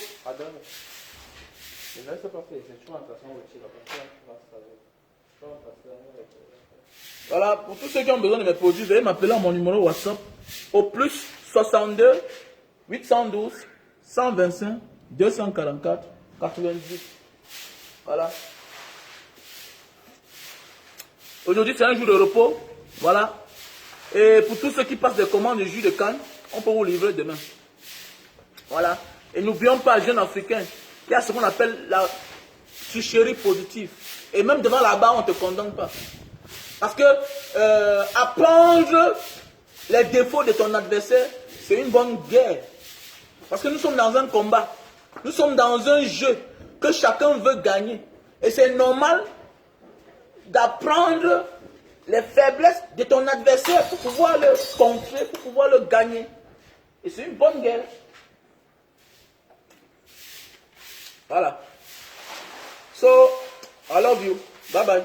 Voilà, pour tous ceux qui ont besoin de mes produits, veuillez m'appeler à mon numéro WhatsApp au plus 62 812 125 244 88. Voilà. Aujourd'hui, c'est un jour de repos. Voilà. Et pour tous ceux qui passent des commandes de jus de canne, on peut vous livrer demain. Voilà. Et n'oublions pas, jeunes africains, il y a ce qu'on appelle la tricherie positive. Et même devant la barre, on ne te condamne pas. Parce que apprendre les défauts de ton adversaire, c'est une bonne guerre. Parce que nous sommes dans un combat. Nous sommes dans un jeu que chacun veut gagner. Et c'est normal d'apprendre les faiblesses de ton adversaire pour pouvoir le contrer, pour pouvoir le gagner. Et c'est une bonne guerre. Voilà. So, I love you. Bye bye.